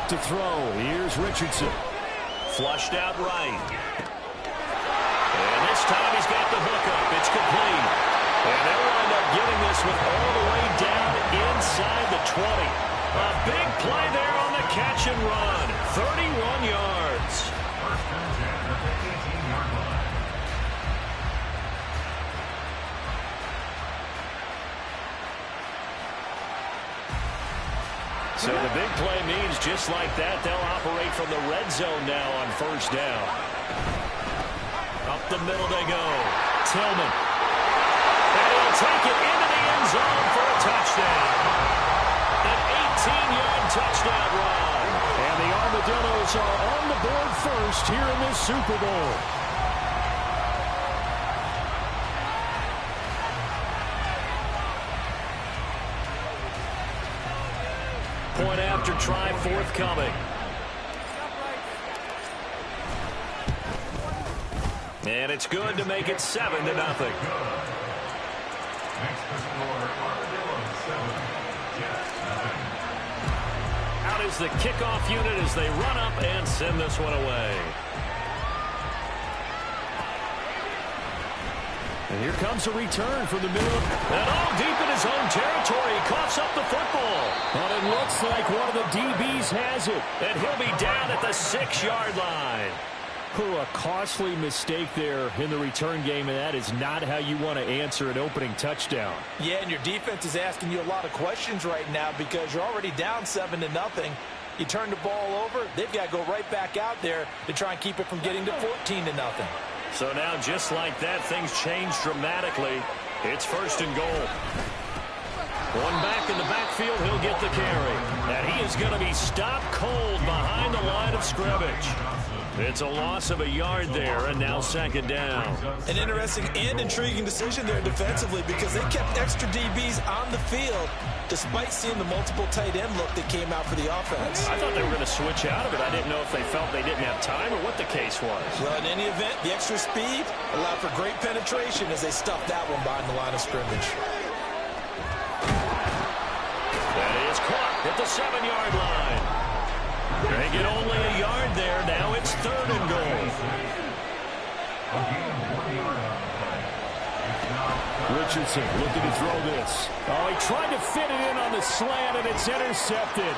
to throw. Here's Richardson. Flushed out right. And this time he's got the hook up. It's complete. And they'll wind up getting this one all the way down inside the 20. A big play there on the catch and run. 31 yards. So the big play means just like that, they'll operate from the red zone now on first down. Up the middle they go. Tillman. And he'll take it into the end zone for a touchdown. An 18-yard touchdown run. And the Armadillos are on the board first here in this Super Bowl. Point after try forthcoming. And it's good to make it 7-0. Out is the kickoff unit as they run up and send this one away. And here comes a return from the middle. And all deep in his own territory. He coughs up the football. But it looks like one of the DBs has it. And he'll be down at the 6-yard line. A costly mistake there in the return game, and that is not how you want to answer an opening touchdown. Yeah, and your defense is asking you a lot of questions right now because you're already down 7-0. You turn the ball over, they've got to go right back out there to try and keep it from getting to 14-0. So now, just like that, things change dramatically. It's first and goal. One back in the backfield, he'll get the carry. And he is going to be stopped cold behind the line of scrimmage. It's a loss of a yard there, and now second down. An interesting and intriguing decision there defensively because they kept extra DBs on the field despite seeing the multiple tight end look that came out for the offense. I thought they were going to switch out of it. I didn't know if they felt they didn't have time or what the case was. Well, in any event, the extra speed allowed for great penetration as they stuffed that one behind the line of scrimmage. That is caught at the 7-yard line. They get only a yard there. Now it's third and goal. Richardson looking to throw this. Oh, he tried to fit it in on the slant, and it's intercepted.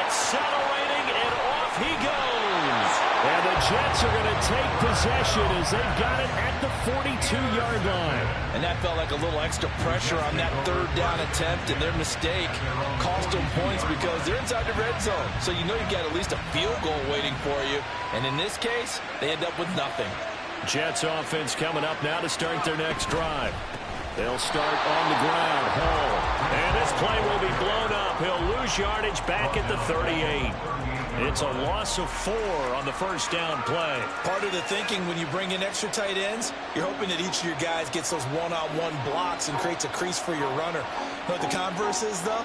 Accelerating, and off he goes. And the Jets are going to take possession as they've got it at the 42-yard line. And that felt like a little extra pressure on that third down attempt, and their mistake cost them points because they're inside the red zone. So you know you've got at least a field goal waiting for you. And in this case, they end up with nothing. Jets offense coming up now to start their next drive. They'll start on the ground. Hall. And this play will be blown up. He'll lose yardage back at the 38. It's a loss of 4 on the first down play. Part of the thinking when you bring in extra tight ends, you're hoping that each of your guys gets those one-on-one blocks and creates a crease for your runner. But the converse is, though,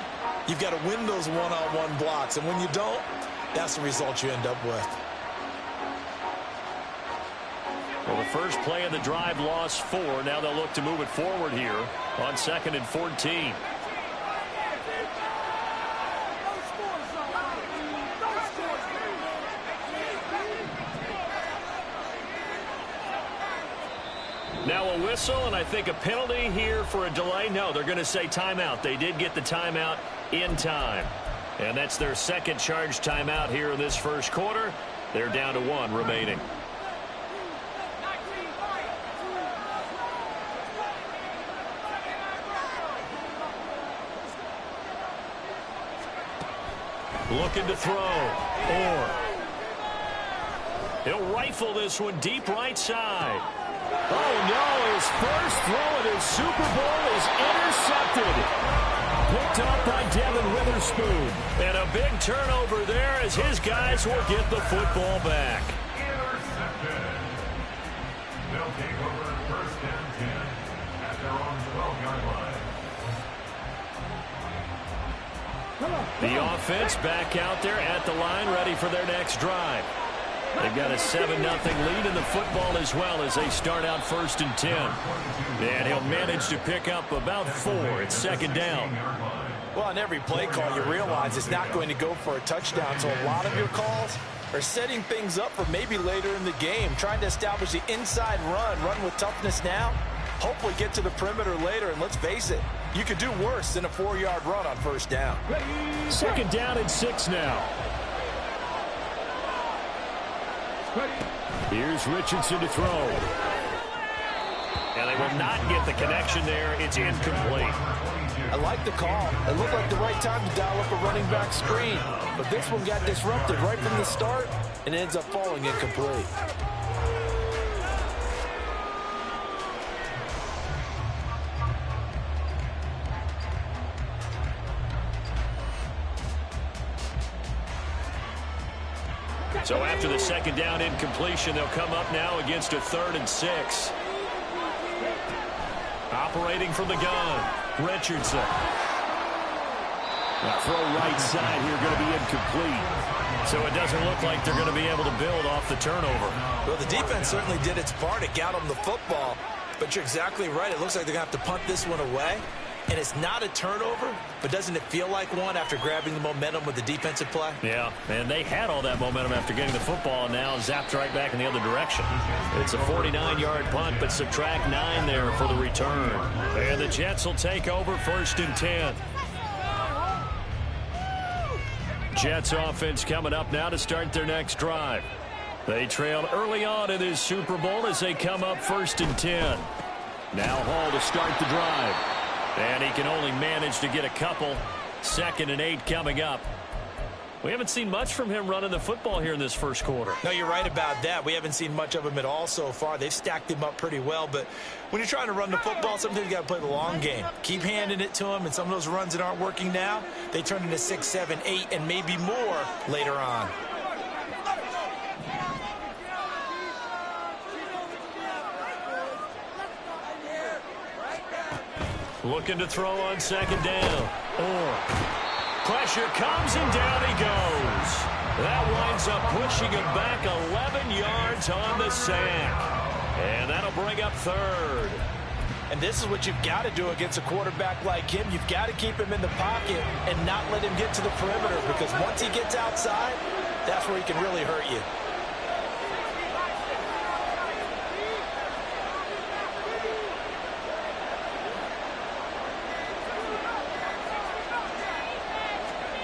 you've got to win those one-on-one blocks. And when you don't, that's the result you end up with. Well, the first play of the drive lost 4. Now they'll look to move it forward here on 2nd and 14. Now a whistle, and I think a penalty here for a delay. No, they're going to say timeout. They did get the timeout in time. And that's their second charge timeout here in this first quarter. They're down to 1 remaining. Looking to throw. Orr. He'll rifle this one deep right side. Oh, no, his first throw of his Super Bowl is intercepted. Picked up by Devin Witherspoon. And a big turnover there as his guys will get the football back. Intercepted. They'll take over first and 10 at their own 12-yard line. The offense back out there at the line, ready for their next drive. They've got a 7-0 lead in the football as well as they start out first and 10. And he'll manage to pick up about 4. It's second down. Well, on every play call, you realize it's not going to go for a touchdown, so a lot of your calls are setting things up for maybe later in the game, trying to establish the inside run with toughness now, hopefully get to the perimeter later, and let's face it, you could do worse than a 4-yard run on first down. 2nd down and 6 now. Here's Richardson to throw. And they will not get the connection there. It's incomplete. I like the call. It looked like the right time to dial up a running back screen. But this one got disrupted right from the start and ends up falling incomplete. So after the 2nd down incompletion, they'll come up now against a 3rd and 6. Operating from the gun, Richardson. Now throw right side here, going to be incomplete. So it doesn't look like they're going to be able to build off the turnover. Well, the defense certainly did its part. It got them the football. But you're exactly right. It looks like they're going to have to punt this one away. And it's not a turnover, but doesn't it feel like one after grabbing the momentum with the defensive play? Yeah, and they had all that momentum after getting the football, and now zapped right back in the other direction. It's a 49-yard punt, but subtract 9 there for the return. And the Jets will take over 1st and 10. Jets offense coming up now to start their next drive. They trailed early on in this Super Bowl as they come up 1st and 10. Now Hall to start the drive. And he can only manage to get a couple. 2nd and 8 coming up. We haven't seen much from him running the football here in this first quarter. No, you're right about that. We haven't seen much of him at all so far. They've stacked him up pretty well. But when you're trying to run the football, sometimes you got to play the long game. Keep handing it to him, and some of those runs that aren't working now, they turn into 6, 7, 8, and maybe more later on. Looking to throw on 2nd down. Pressure comes, and down he goes. That winds up pushing him back 11 yards on the sack. And that'll bring up 3rd. And this is what you've got to do against a quarterback like him. You've got to keep him in the pocket and not let him get to the perimeter, because once he gets outside, that's where he can really hurt you.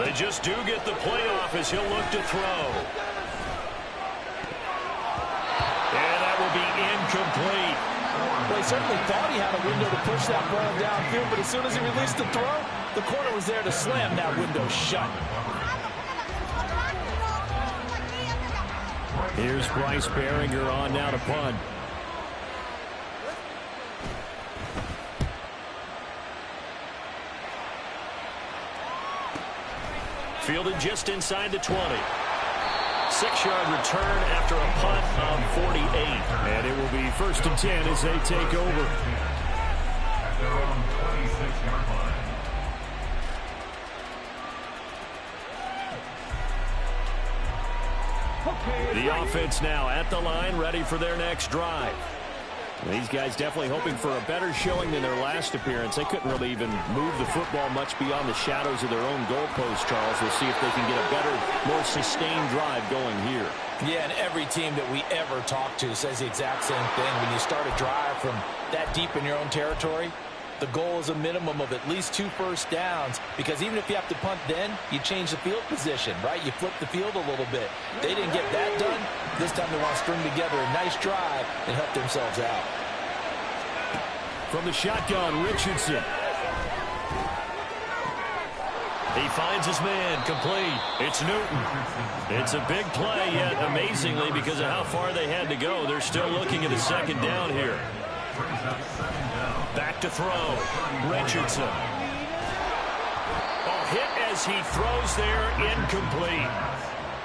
They just do get the playoff as he'll look to throw. And that will be incomplete. Well, he certainly thought he had a window to push that ball downfield, but as soon as he released the throw, the corner was there to slam that window shut. Here's Bryce Behringer on now to punt. Fielded just inside the 20. 6-yard return after a punt on 48. And it will be 1st and 10 as they take over. At their own 26-yard line. The offense now at the line, ready for their next drive. These guys definitely hoping for a better showing than their last appearance. They couldn't really even move the football much beyond the shadows of their own goalpost, Charles. We'll see if they can get a better, more sustained drive going here. Yeah, and every team that we ever talk to says the exact same thing. When you start a drive from that deep in your own territory, the goal is a minimum of at least 2 first downs, because even if you have to punt then, you change the field position, right? You flip the field a little bit. They didn't get that done. This time they want to string together a nice drive and help themselves out. From the shotgun, Richardson. He finds his man, complete. It's Newton. It's a big play, yet amazingly, because of how far they had to go, they're still looking at a 2nd down here. Back to throw. Richardson. Oh, hit as he throws there, incomplete.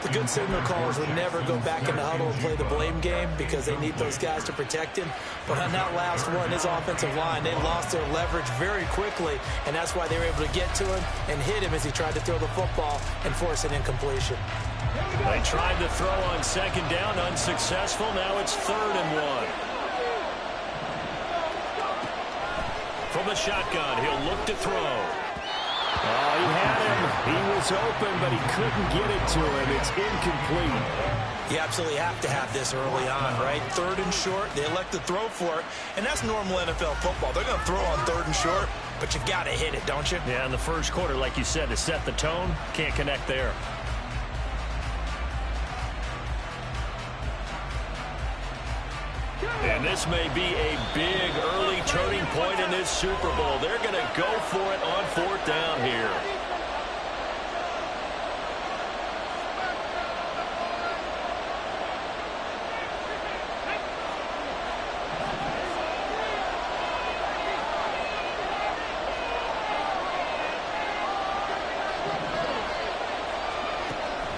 The good signal callers would never go back in the huddle and play the blame game, because they need those guys to protect him. But on that last one, his offensive line, they lost their leverage very quickly, and that's why they were able to get to him and hit him as he tried to throw the football and force an incompletion. They tried to throw on 2nd down, unsuccessful. Now it's 3rd and 1. From the shotgun, he'll look to throw. Oh, he was open, but he couldn't get it to him. It's incomplete. You absolutely have to have this early on, right? 3rd and short, they elect to throw for it, and that's normal NFL football. They're going to throw on 3rd and short, but you've got to hit it, don't you? Yeah, in the first quarter, like you said, to set the tone, can't connect there. And this may be a big early turning point in this Super Bowl. They're going to go for it on 4th down here.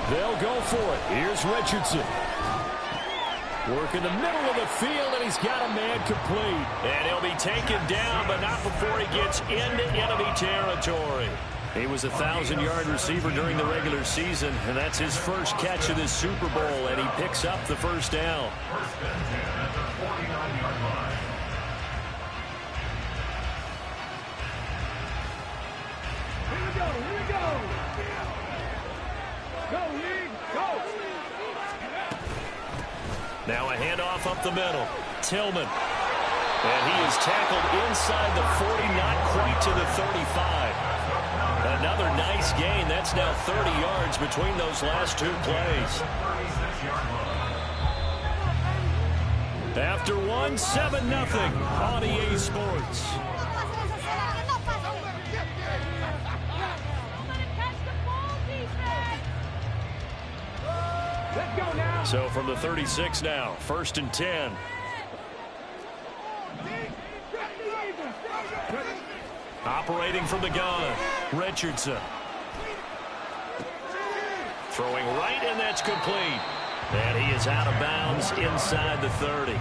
They'll go for it. Here's Richardson. Work in the middle of the field, and he's got a man complete. And he'll be taken down, but not before he gets into enemy territory. He was a 1,000-yard receiver during the regular season, and that's his first catch of this Super Bowl, and he picks up the first down. First and 10 at the 49-yard line. Here we go, here we go. Go, Lee, go. Now a handoff up the middle. Tillman. And he is tackled inside the 40, not quite to the 35. Another nice gain. That's now 30 yards between those last 2 plays. After one, 7-0 on EA Sports. Let's go now. So from the 36 now, 1st and 10. Operating from the gun, Richardson. Throwing right, and that's complete. And he is out of bounds inside the 30.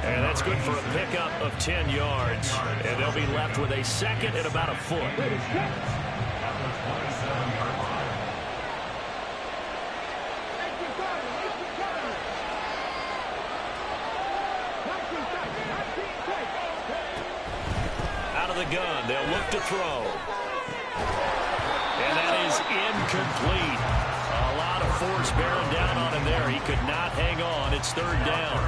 And that's good for a pickup of 10 yards. And they'll be left with a 2nd and about a foot. Out of the gun, they'll look to throw. And that is incomplete. A lot of force bearing down on him there. He could not hang on. It's 3rd down.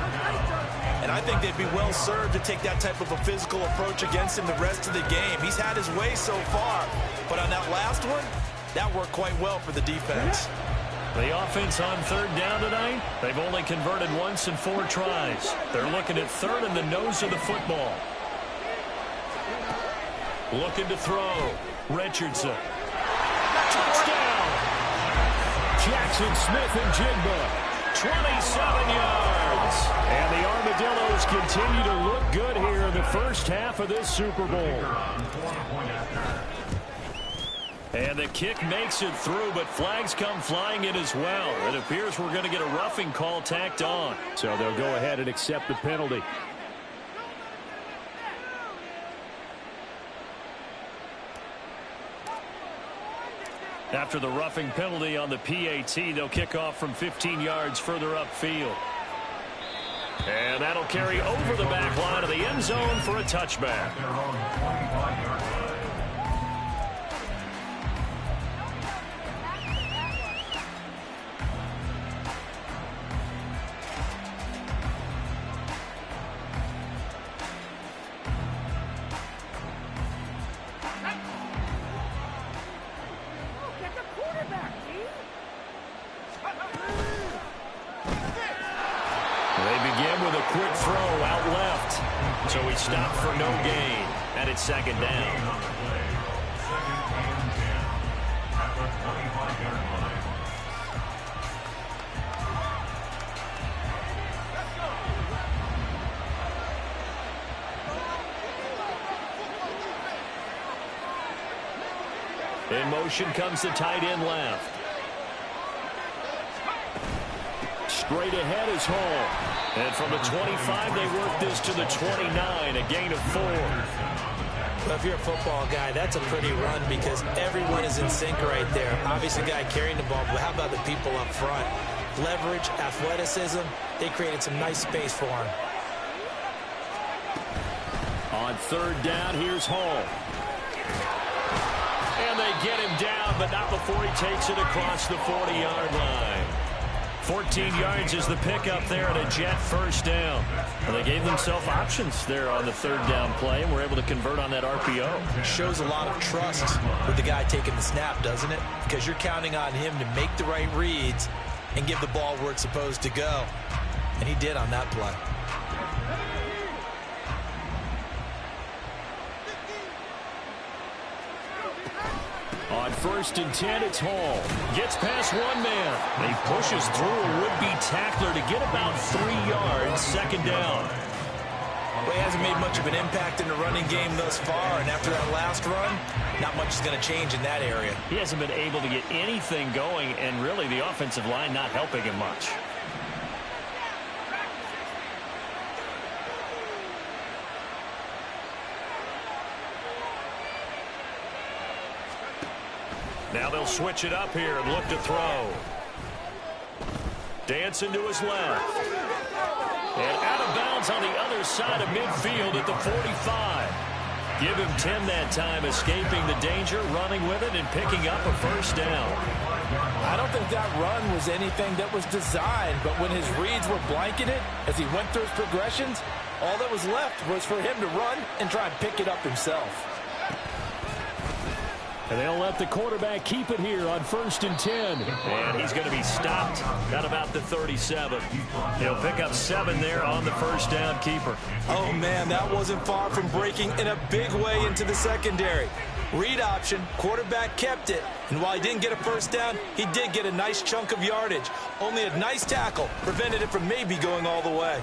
And I think they'd be well served to take that type of a physical approach against him the rest of the game. He's had his way so far, but on that last one, that worked quite well for the defense. The offense on 3rd down tonight, they've only converted once in 4 tries. They're looking at 3rd in the nose of the football. Looking to throw. Richardson. Touchdown! Jackson Smith and Jigba. 27 yards. And the Armadillos continue to look good here in the first half of this Super Bowl. And the kick makes it through, but flags come flying in as well. It appears we're going to get a roughing call tacked on. So they'll go ahead and accept the penalty. After the roughing penalty on the PAT, they'll kick off from 15 yards further upfield. And that'll carry over the back line of the end zone for a touchback. Quick throw out left. So he stopped for no gain. And it's 2nd down. In motion comes the tight end left. Straight ahead is Hall. And from the 25, they work this to the 29, a gain of 4. Well, if you're a football guy, that's a pretty run because everyone is in sync right there. Obviously, the guy carrying the ball, but how about the people up front? Leverage, athleticism, they created some nice space for him. On 3rd down, here's Hall. And they get him down, but not before he takes it across the 40-yard line. 14 yards is the pickup there at a Jet first down. And they gave themselves options there on the third down play and were able to convert on that RPO. Shows a lot of trust with the guy taking the snap, doesn't it? Because you're counting on him to make the right reads and give the ball where it's supposed to go. And he did on that play. On 1st and 10, it's Hall. Gets past one man. He pushes through a would-be tackler to get about 3 yards, second down. Well, he hasn't made much of an impact in the running game thus far, and after that last run, not much is going to change in that area. He hasn't been able to get anything going, and really the offensive line not helping him much. Now they'll switch it up here and look to throw. Dancing to his left. And out of bounds on the other side of midfield at the 45. Give him 10 that time, escaping the danger, running with it, and picking up a first down. I don't think that run was anything that was designed, but when his reads were blanketed, as he went through his progressions, all that was left was for him to run and try and pick it up himself. And they'll let the quarterback keep it here on 1st and 10. And he's going to be stopped at about the 37. He'll pick up 7 there on the first down keeper. Oh, man, that wasn't far from breaking in a big way into the secondary. Read option, quarterback kept it. And while he didn't get a first down, he did get a nice chunk of yardage. Only a nice tackle prevented it from maybe going all the way.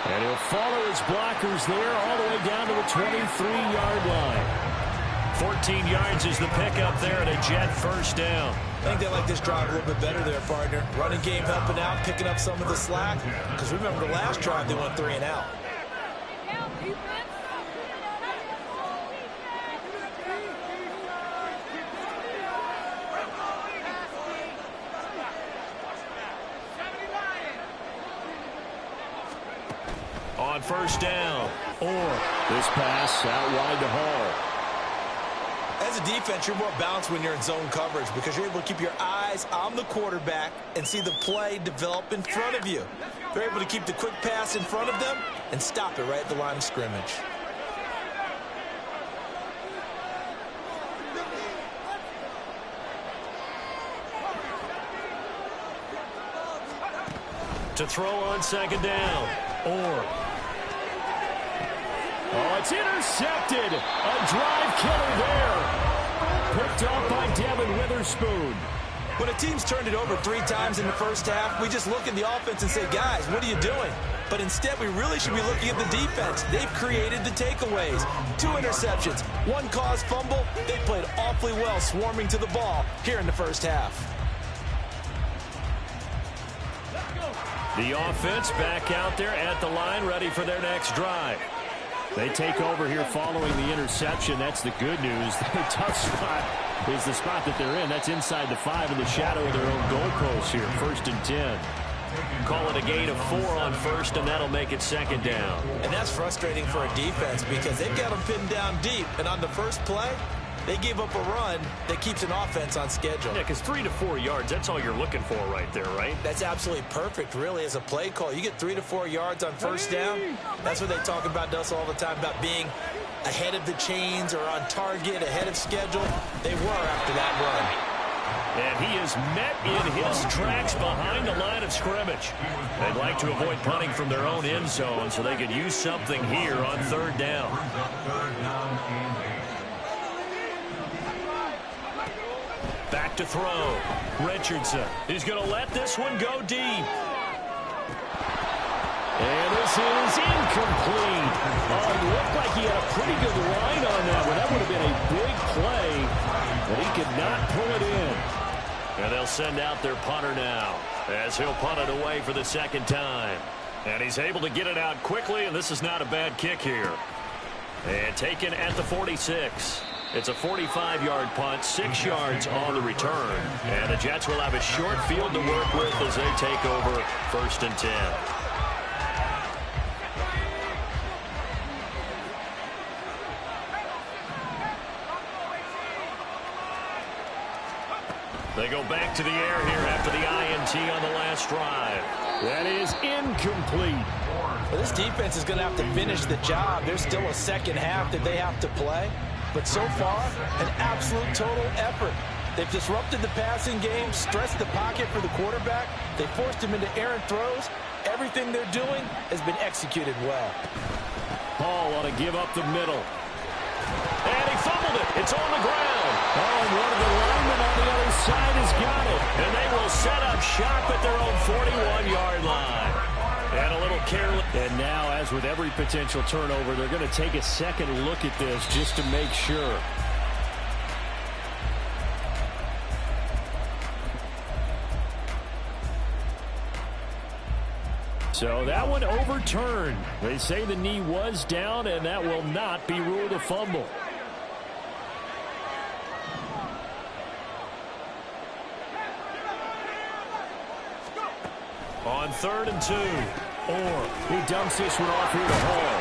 And he'll follow his blockers there all the way down to the 23-yard line. 14 yards is the pickup there at a Jet first down. I think they like this drive a little bit better there, partner. Running game helping out, picking up some of the slack. Because remember the last drive, they went 3 and out. On first down, or this pass out wide to Hall. As a defense, you're more balanced when you're in zone coverage because you're able to keep your eyes on the quarterback and see the play develop in front of you. They're able to keep the quick pass in front of them and stop it right at the line of scrimmage. To throw on second down, or oh, it's intercepted. A drive killer there. Picked off by Devin Witherspoon. When a team's turned it over 3 times in the first half, we just look at the offense and say, guys, what are you doing? But instead, we really should be looking at the defense. They've created the takeaways. 2 interceptions, 1 caused fumble. They played awfully well swarming to the ball here in the first half. The offense back out there at the line, ready for their next drive. They take over here following the interception. That's the good news. The tough spot is the spot that they're in. That's inside the 5 in the shadow of their own goalpost here. 1st and 10. Call it a gain of 4 on first, and that'll make it second down. And that's frustrating for a defense because they've got them pinned down deep. And on the first play, they gave up a run that keeps an offense on schedule. Yeah, because 3 to 4 yards, that's all you're looking for right there, right? That's absolutely perfect, really, as a play call. You get 3 to 4 yards on first down. That's what they talk about us all the time, about being ahead of the chains or on target, ahead of schedule. They were after that run. And he is met in his tracks behind the line of scrimmage. They'd like to avoid punting from their own end zone so they could use something here on 3rd down. Back to throw. Richardson. He's going to let this one go deep. And this is incomplete. Oh, it looked like he had a pretty good line on that one. That would have been a big play, but he could not pull it in. And they'll send out their punter now as he'll punt it away for the 2nd time. And he's able to get it out quickly, and this is not a bad kick here. And taken at the 46. It's a 45-yard punt, 6 yards on the return. And the Jets will have a short field to work with as they take over 1st and 10. They go back to the air here after the INT on the last drive. That is incomplete. Well, this defense is going to have to finish the job. There's still a second half that they have to play. But so far, an absolute total effort. They've disrupted the passing game, stressed the pocket for the quarterback. They forced him into errant throws. Everything they're doing has been executed well. Paul ought to give up the middle. And he fumbled it. It's on the ground. Oh, and one of the linemen on the other side has got it. And they will set up shop at their own 41-yard line. And a little careless. And now, as with every potential turnover, they're going to take a second look at this just to make sure. So that one overturned. They say the knee was down, and that will not be ruled a fumble. On 3rd and 2. Or he dumps this one off here to Hall.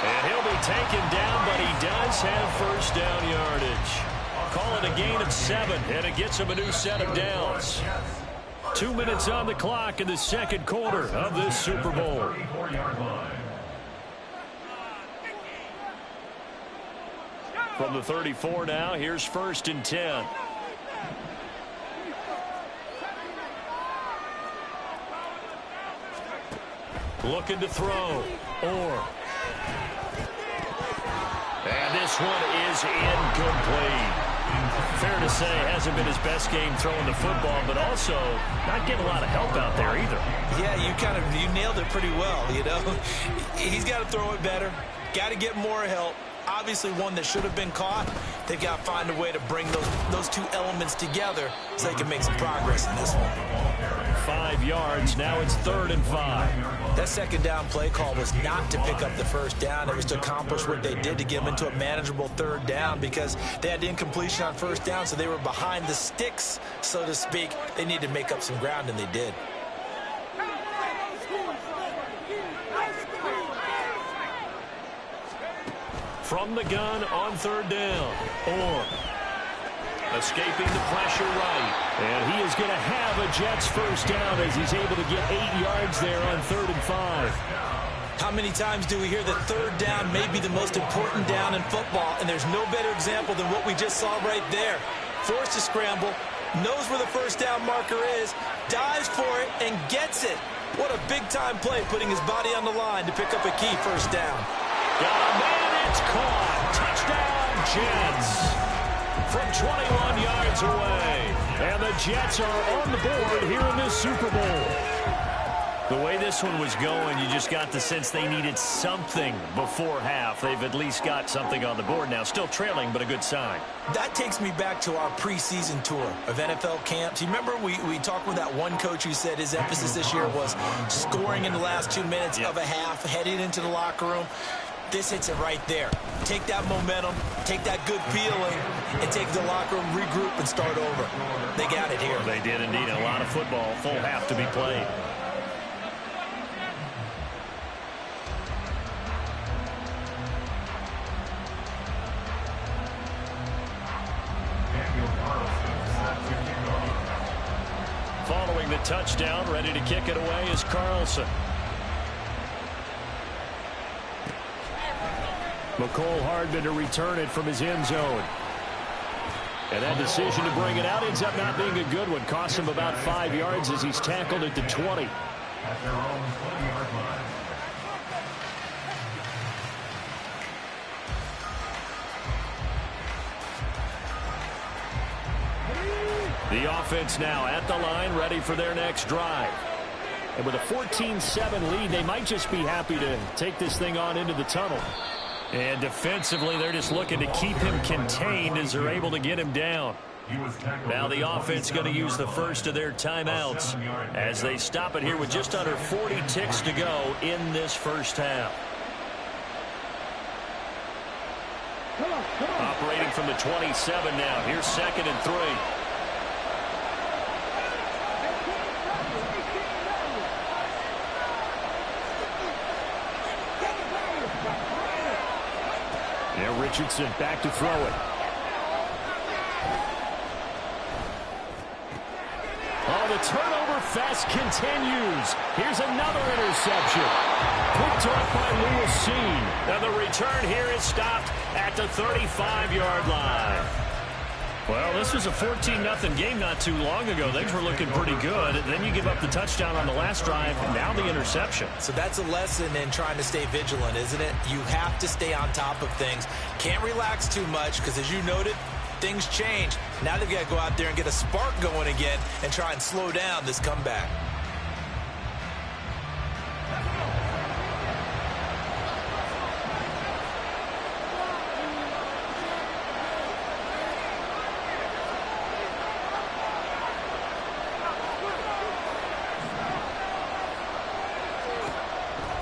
And he'll be taken down, but he does have first down yardage. Call it a gain of 7, and it gets him a new set of downs. 2 minutes on the clock in the second quarter of this Super Bowl. From the 34 now, here's 1st and 10. Looking to throw. Or. And this one is incomplete. Fair to say, hasn't been his best game throwing the football, but also not getting a lot of help out there either. Yeah, you nailed it pretty well, you know. He's got to throw it better. Got to get more help. Obviously one that should have been caught. They've got to find a way to bring those two elements together so they can make some progress in this one. 5 yards. Now it's 3rd and 5. That second down play call was not to pick up the first down. It was to accomplish what they did to get them into a manageable 3rd down because they had incompletion on first down, so they were behind the sticks, so to speak. They needed to make up some ground, and they did. From the gun on 3rd down. Or escaping the pressure right. And he is going to have a Jets first down as he's able to get 8 yards there on 3rd and 5. How many times do we hear that 3rd down may be the most important down in football, and there's no better example than what we just saw right there. Forced to scramble, knows where the first down marker is, dives for it, and gets it. What a big-time play, putting his body on the line to pick up a key first down. Got a man, it's caught. Touchdown, Jets. From 21 yards away. And the Jets are on the board here in this Super Bowl. The way this one was going, you just got the sense they needed something before half. They've at least got something on the board now. Still trailing, but a good sign. That takes me back to our preseason tour of NFL camps. You remember we talked with that one coach who said his emphasis this year was scoring in the last 2 minutes of a half, heading into the locker room. This hits it right there. Take that momentum, take that good feeling, and take the locker room, regroup, and start over. They got it here. They did indeed. A lot of football, full half to be played. Following the touchdown, ready to kick it away is Carlson. McCole Hardman to return it from his end zone. And that decision to bring it out ends up not being a good one. Costs him about 5 yards as he's tackled at the 20. At their own 20-yard line. The offense now at the line, ready for their next drive. And with a 14-7 lead, they might just be happy to take this thing on into the tunnel. And defensively, they're just looking to keep him contained as they're able to get him down. Now the offense going to use the first of their timeouts as they stop it here with just under 40 ticks to go in this first half. Operating from the 27 now. Here's 2nd and 3. Now Richardson back to throw it. And the turnover fest continues. Here's another interception. Picked off by Lewis Seen. And the return here is stopped at the 35-yard line. Well, this was a 14-0 game not too long ago. Things were looking pretty good. Then you give up the touchdown on the last drive, and now the interception. So that's a lesson in trying to stay vigilant, isn't it? You have to stay on top of things. Can't relax too much because, as you noted, things change. Now they've got to go out there and get a spark going again and try and slow down this comeback.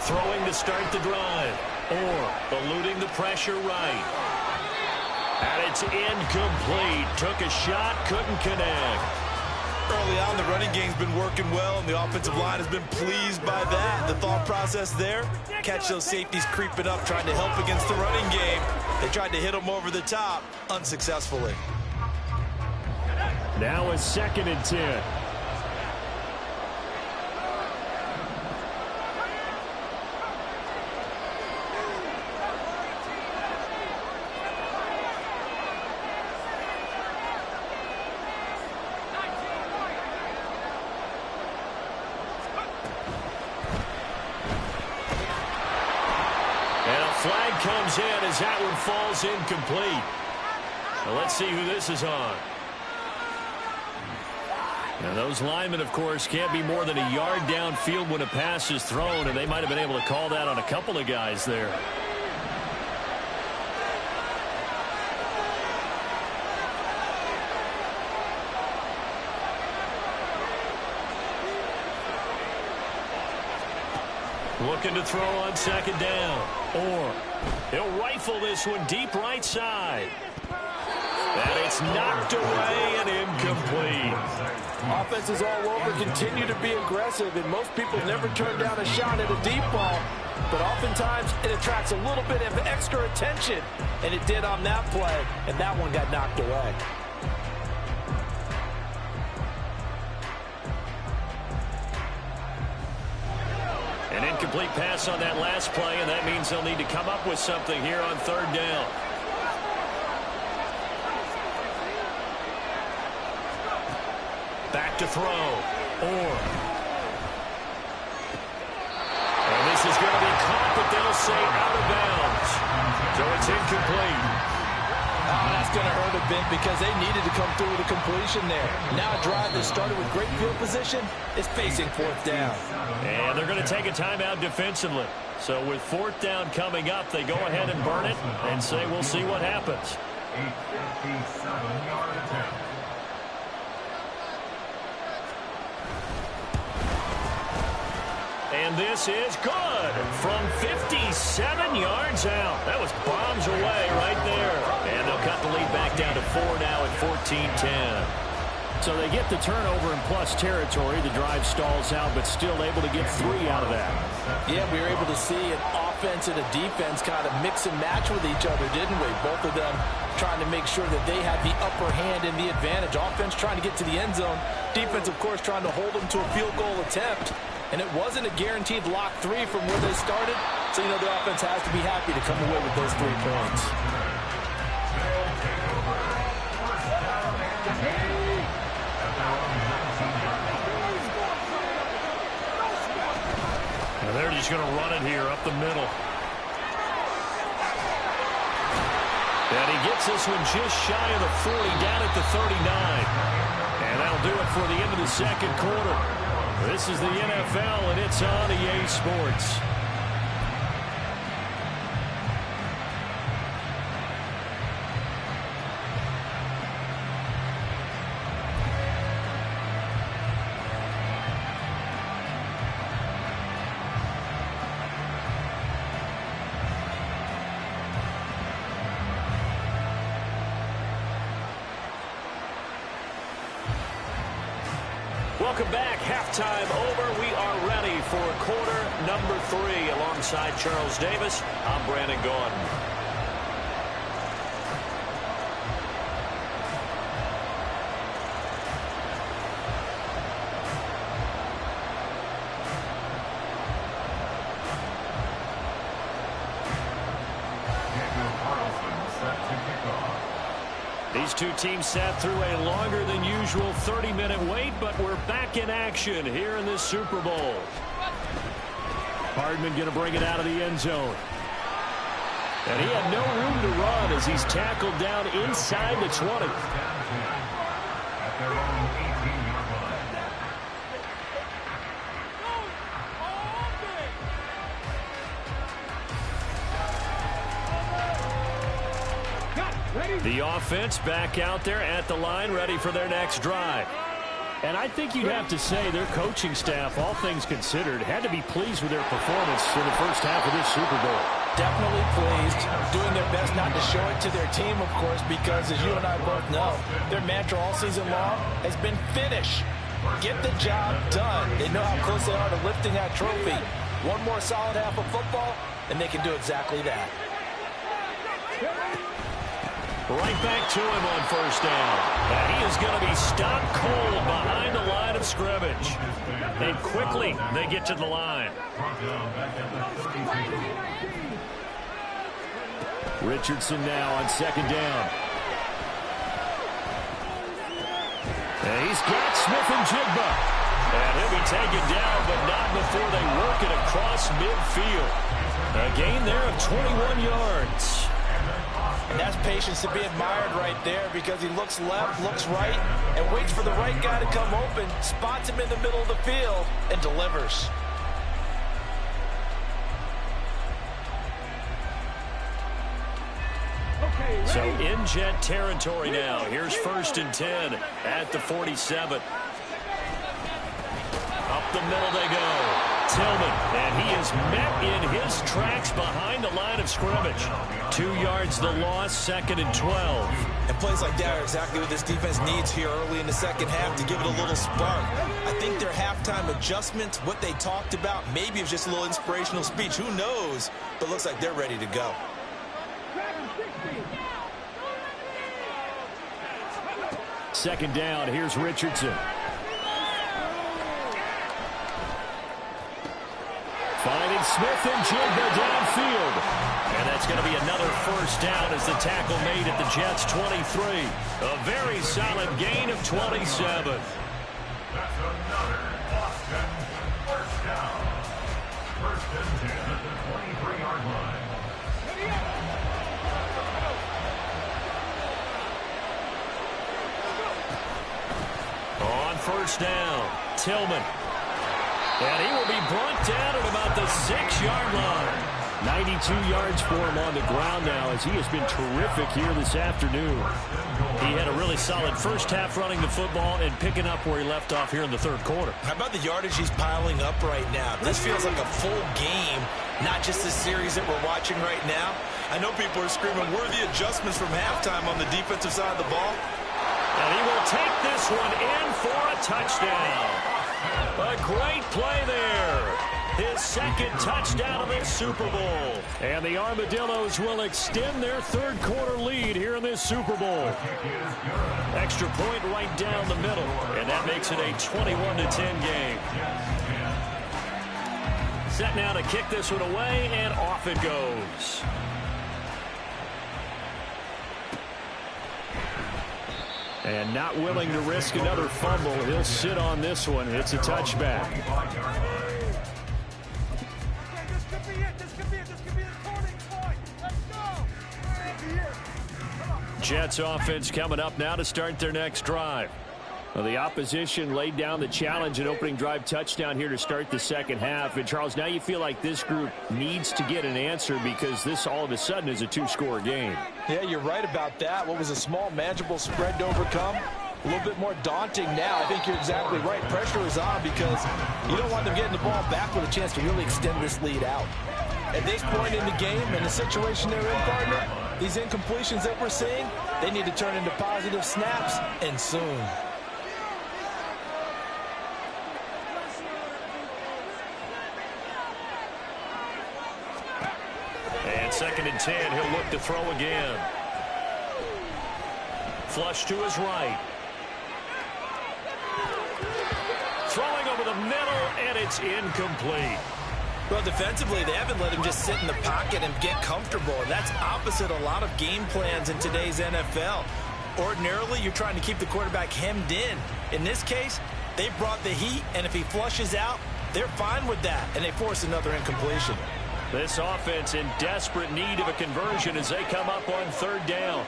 Throwing to start the drive. Or eluding the pressure right. And it's incomplete. Took a shot, couldn't connect. Early on, the running game's been working well, and the offensive line has been pleased by that. The thought process there, catch those safeties creeping up, trying to help against the running game. They tried to hit them over the top, unsuccessfully. Now a 2nd and 10. Flag comes in as that one falls incomplete. Well, let's see who this is on. Now, those linemen, of course, can't be more than a yard downfield when a pass is thrown, and they might have been able to call that on a couple of guys there. Looking to throw on 2nd down. Or he'll rifle this one deep right side. And it's knocked away and incomplete. Offenses all over continue to be aggressive, and most people never turn down a shot at a deep ball. But oftentimes it attracts a little bit of extra attention, and it did on that play, and that one got knocked away. An incomplete pass on that last play, and that means they'll need to come up with something here on 3rd down. Back to throw. And this is going to be caught, but they'll say out of bounds. So it's incomplete. Oh, that's going to hurt a bit because they needed to come through with a completion there. Now a drive that started with great field position is facing 4th down. And they're going to take a timeout defensively. So with 4th down coming up, they go ahead and burn it and say we'll see what happens. 857-yard attempt. And this is good from 57 yards out. That was bombs away right there. And they'll cut the lead back down to 4 now at 14-10. So they get the turnover in plus territory. The drive stalls out, but still able to get 3 out of that. Yeah, we were able to see an offense and a defense kind of mix and match with each other, didn't we? Both of them trying to make sure that they had the upper hand and the advantage. Offense trying to get to the end zone. Defense, of course, trying to hold them to a field goal attempt. And it wasn't a guaranteed lock 3 from where they started. So, you know, the offense has to be happy to come away with those 3 points. And they're just going to run it here up the middle. And he gets this one just shy of the 40, down at the 39. And that'll do it for the end of the 2nd quarter. This is the NFL, and it's on EA Sports. Welcome back. Halftime over. We are ready for quarter number 3. Alongside Charles Davis, I'm Brandon Gordon. These two teams sat through a longer than usual 30-minute wait, but we're back in action here in this Super Bowl. Hardman going to bring it out of the end zone. And he had no room to run as he's tackled down inside the 20. At their own 18-yard line. The offense back out there at the line, ready for their next drive. And I think you'd have to say their coaching staff, all things considered, had to be pleased with their performance in the first half of this Super Bowl. Definitely pleased, doing their best not to show it to their team, of course, because as you and I both know, their mantra all season long has been finish. Get the job done. They know how close they are to lifting that trophy. One more solid half of football, and they can do exactly that. Right back to him on first down. And he is going to be stopped cold behind the line of scrimmage. And quickly, they get to the line. Richardson now on second down. And he's got Smith and Jigba. And he'll be taken down, but not before they work it across midfield. A gain there of 21 yards. And that's patience to be admired right there, because he looks left, looks right, and waits for the right guy to come open, spots him in the middle of the field, and delivers. So in jet territory now. Here's 1st and 10 at the 47. Up the middle they go. Tillman, and he is met in his tracks behind the line of scrimmage. 2 yards the loss, 2nd and 12. And plays like that are exactly what this defense needs here early in the second half to give it a little spark. I think their halftime adjustments, what they talked about, maybe it was just a little inspirational speech. Who knows? But looks like they're ready to go. Second down, here's Richardson. Finding Smith and Jigba downfield. And that's going to be another first down as the tackle made at the Jets' 23. A very solid gain of 27. That's another Boston first down. 1st and 10 at the 23-yard line. On first down, Tillman. And he will be brought down at about the 6-yard line. 92 yards for him on the ground now, as he has been terrific here this afternoon. He had a really solid first half running the football and picking up where he left off here in the 3rd quarter. How about the yardage he's piling up right now? This feels like a full game, not just the series that we're watching right now. I know people are screaming, worthy adjustments from halftime on the defensive side of the ball. And he will take this one in for a touchdown. A great play there. His 2nd touchdown of this Super Bowl. And the Armadillos will extend their 3rd quarter lead here in this Super Bowl. Extra point right down the middle. And that makes it a 21-10 game. Set now to kick this one away, and off it goes. And not willing to risk another fumble. He'll sit on this one. It's a touchback. This could be it. This could be the turning point. Let's go. Jets offense coming up now to start their next drive. Well, the opposition laid down the challenge and opening drive touchdown here to start the second half. And, Charles, now you feel like this group needs to get an answer because this all of a sudden is a 2-score game. Yeah, you're right about that. What was a small, manageable spread to overcome, a little bit more daunting now. I think you're exactly right. Pressure is on because you don't want them getting the ball back with a chance to really extend this lead out. At this point in the game and the situation they're in, partner, these incompletions that we're seeing, they need to turn into positive snaps, and soon. And 2nd and 10, he'll look to throw again. Flush to his right. Throwing over the middle, and it's incomplete. Well, defensively, they haven't let him just sit in the pocket and get comfortable, and that's opposite a lot of game plans in today's NFL. Ordinarily, you're trying to keep the quarterback hemmed in. In this case, they brought the heat, and if he flushes out, they're fine with that, and they force another incompletion. This offense in desperate need of a conversion as they come up on third down.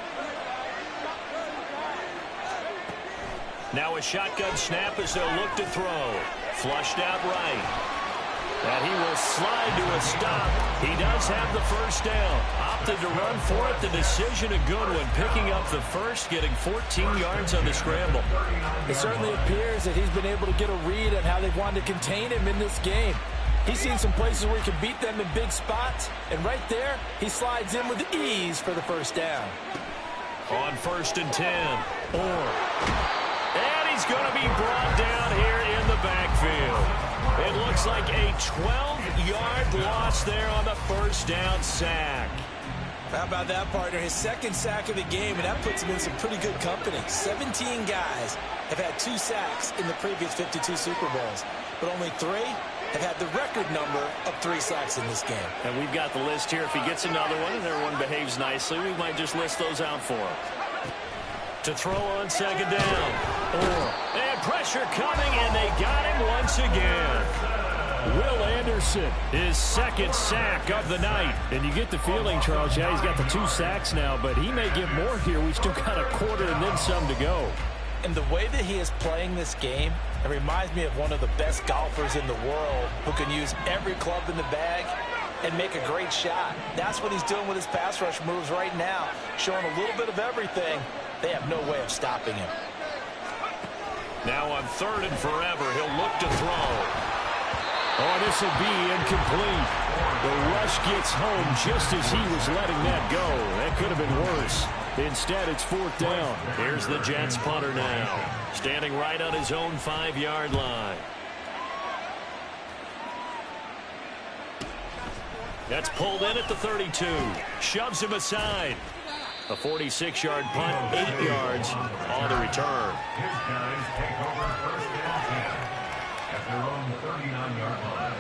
Now a shotgun snap as they'll look to throw. Flushed out right. And he will slide to a stop. He does have the first down. Opted to run for it. The decision a good one. Picking up the first, getting 14 yards on the scramble. It certainly appears that he's been able to get a read on how they've wanted to contain him in this game. He's seen some places where he can beat them in big spots. And right there, he slides in with ease for the first down. On 1st and 10. And he's going to be brought down here in the backfield. It looks like a 12-yard loss there on the first down sack. How about that, partner? His second sack of the game, and that puts him in some pretty good company. 17 guys have had 2 sacks in the previous 52 Super Bowls, but only 3 have had the record number of 3 sacks in this game. And we've got the list here. If he gets another one and everyone behaves nicely, we might just list those out for him. To throw on second down. And pressure coming, and they got him once again. Will Anderson, his second sack of the night. And you get the feeling, Charles, yeah, he's got the 2 sacks now, but he may get more here. We've still got a quarter and then some to go. And the way that he is playing this game, it reminds me of one of the best golfers in the world who can use every club in the bag and make a great shot. That's what he's doing with his pass rush moves right now, showing a little bit of everything. They have no way of stopping him. Now on 3rd and forever, he'll look to throw. Oh, this will be incomplete. The rush gets home just as he was letting that go. That could have been worse. Instead, it's 4th down. Here's the Jets punter now, standing right on his own 5-yard line. That's pulled in at the 32. Shoves him aside. A 46-yard punt, 8 yards on the return. His guys take over 1st and 10 at their own 39-yard line.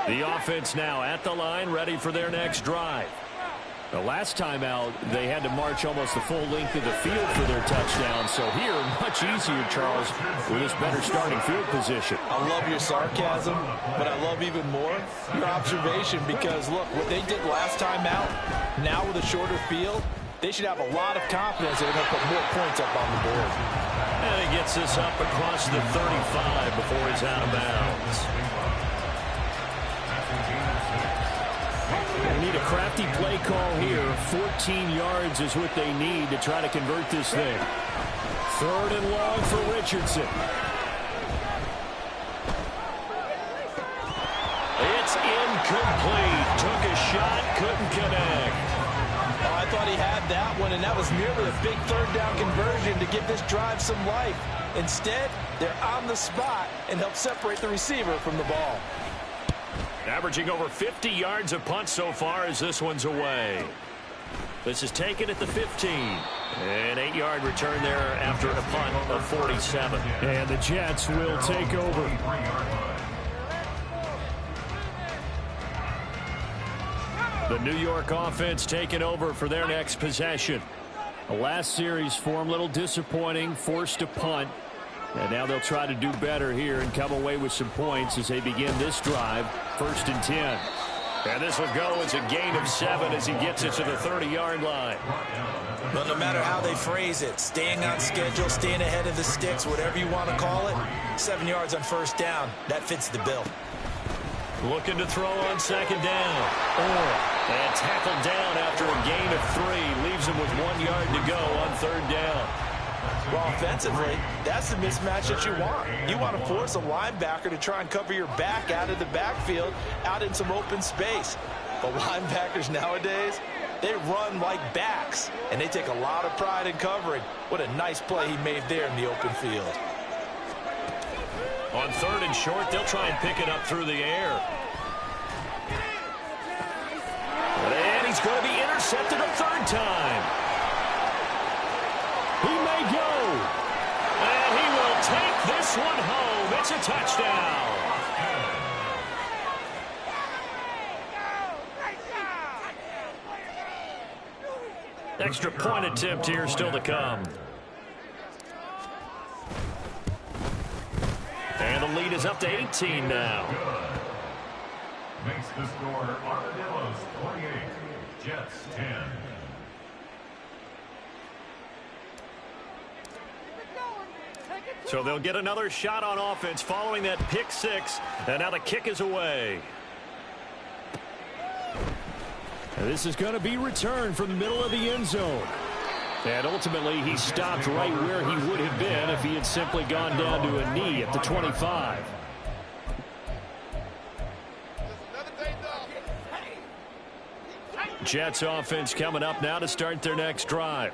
The offense now at the line, ready for their next drive. The last time out, they had to march almost the full length of the field for their touchdown. So here, much easier, Charles, with this better starting field position. I love your sarcasm, but I love even more your observation because, look, what they did last time out, now with a shorter field, they should have a lot of confidence they're going to put more points up on the board. And he gets this up across the 35 before he's out of bounds. They need a crafty play call here. 14 yards is what they need to try to convert this thing. 3rd and long for Richardson. It's incomplete. Took a shot, couldn't connect. Oh, I thought he had that one, and that was nearly a big 3rd down conversion to give this drive some life. Instead, they're on the spot and help separate the receiver from the ball. Averaging over 50 yards a punt so far as this one's away. This is taken at the 15. An 8-yard return there after a punt of 47. And the Jets will take over. The New York offense taking over for their next possession. The last series for them, a little disappointing, forced a punt. And now they'll try to do better here and come away with some points as they begin this drive. 1st and 10. And this will go as a gain of 7 as he gets it to the 30-yard line. But no matter how they phrase it, staying on schedule, staying ahead of the sticks, whatever you want to call it, 7 yards on 1st down, that fits the bill. Looking to throw on 2nd down. And tackled down after a gain of 3. Leaves him with 1 yard to go on 3rd down. Well, offensively, that's the mismatch that you want. You want to force a linebacker to try and cover your back out of the backfield, out in some open space. But linebackers nowadays, they run like backs, and they take a lot of pride in covering. What a nice play he made there in the open field. On 3rd and short, they'll try and pick it up through the air. And he's going to be intercepted a 3rd time. this one home. It's a touchdown. Extra point attempt here still to come. And the lead is up to 18 now. Makes the score Armadillos 28, Jets 10. So they'll get another shot on offense following that pick six. And now the kick is away. And this is going to be returned from the middle of the end zone. And ultimately, he stopped right where he would have been if he had simply gone down to a knee at the 25. Jets offense coming up now to start their next drive.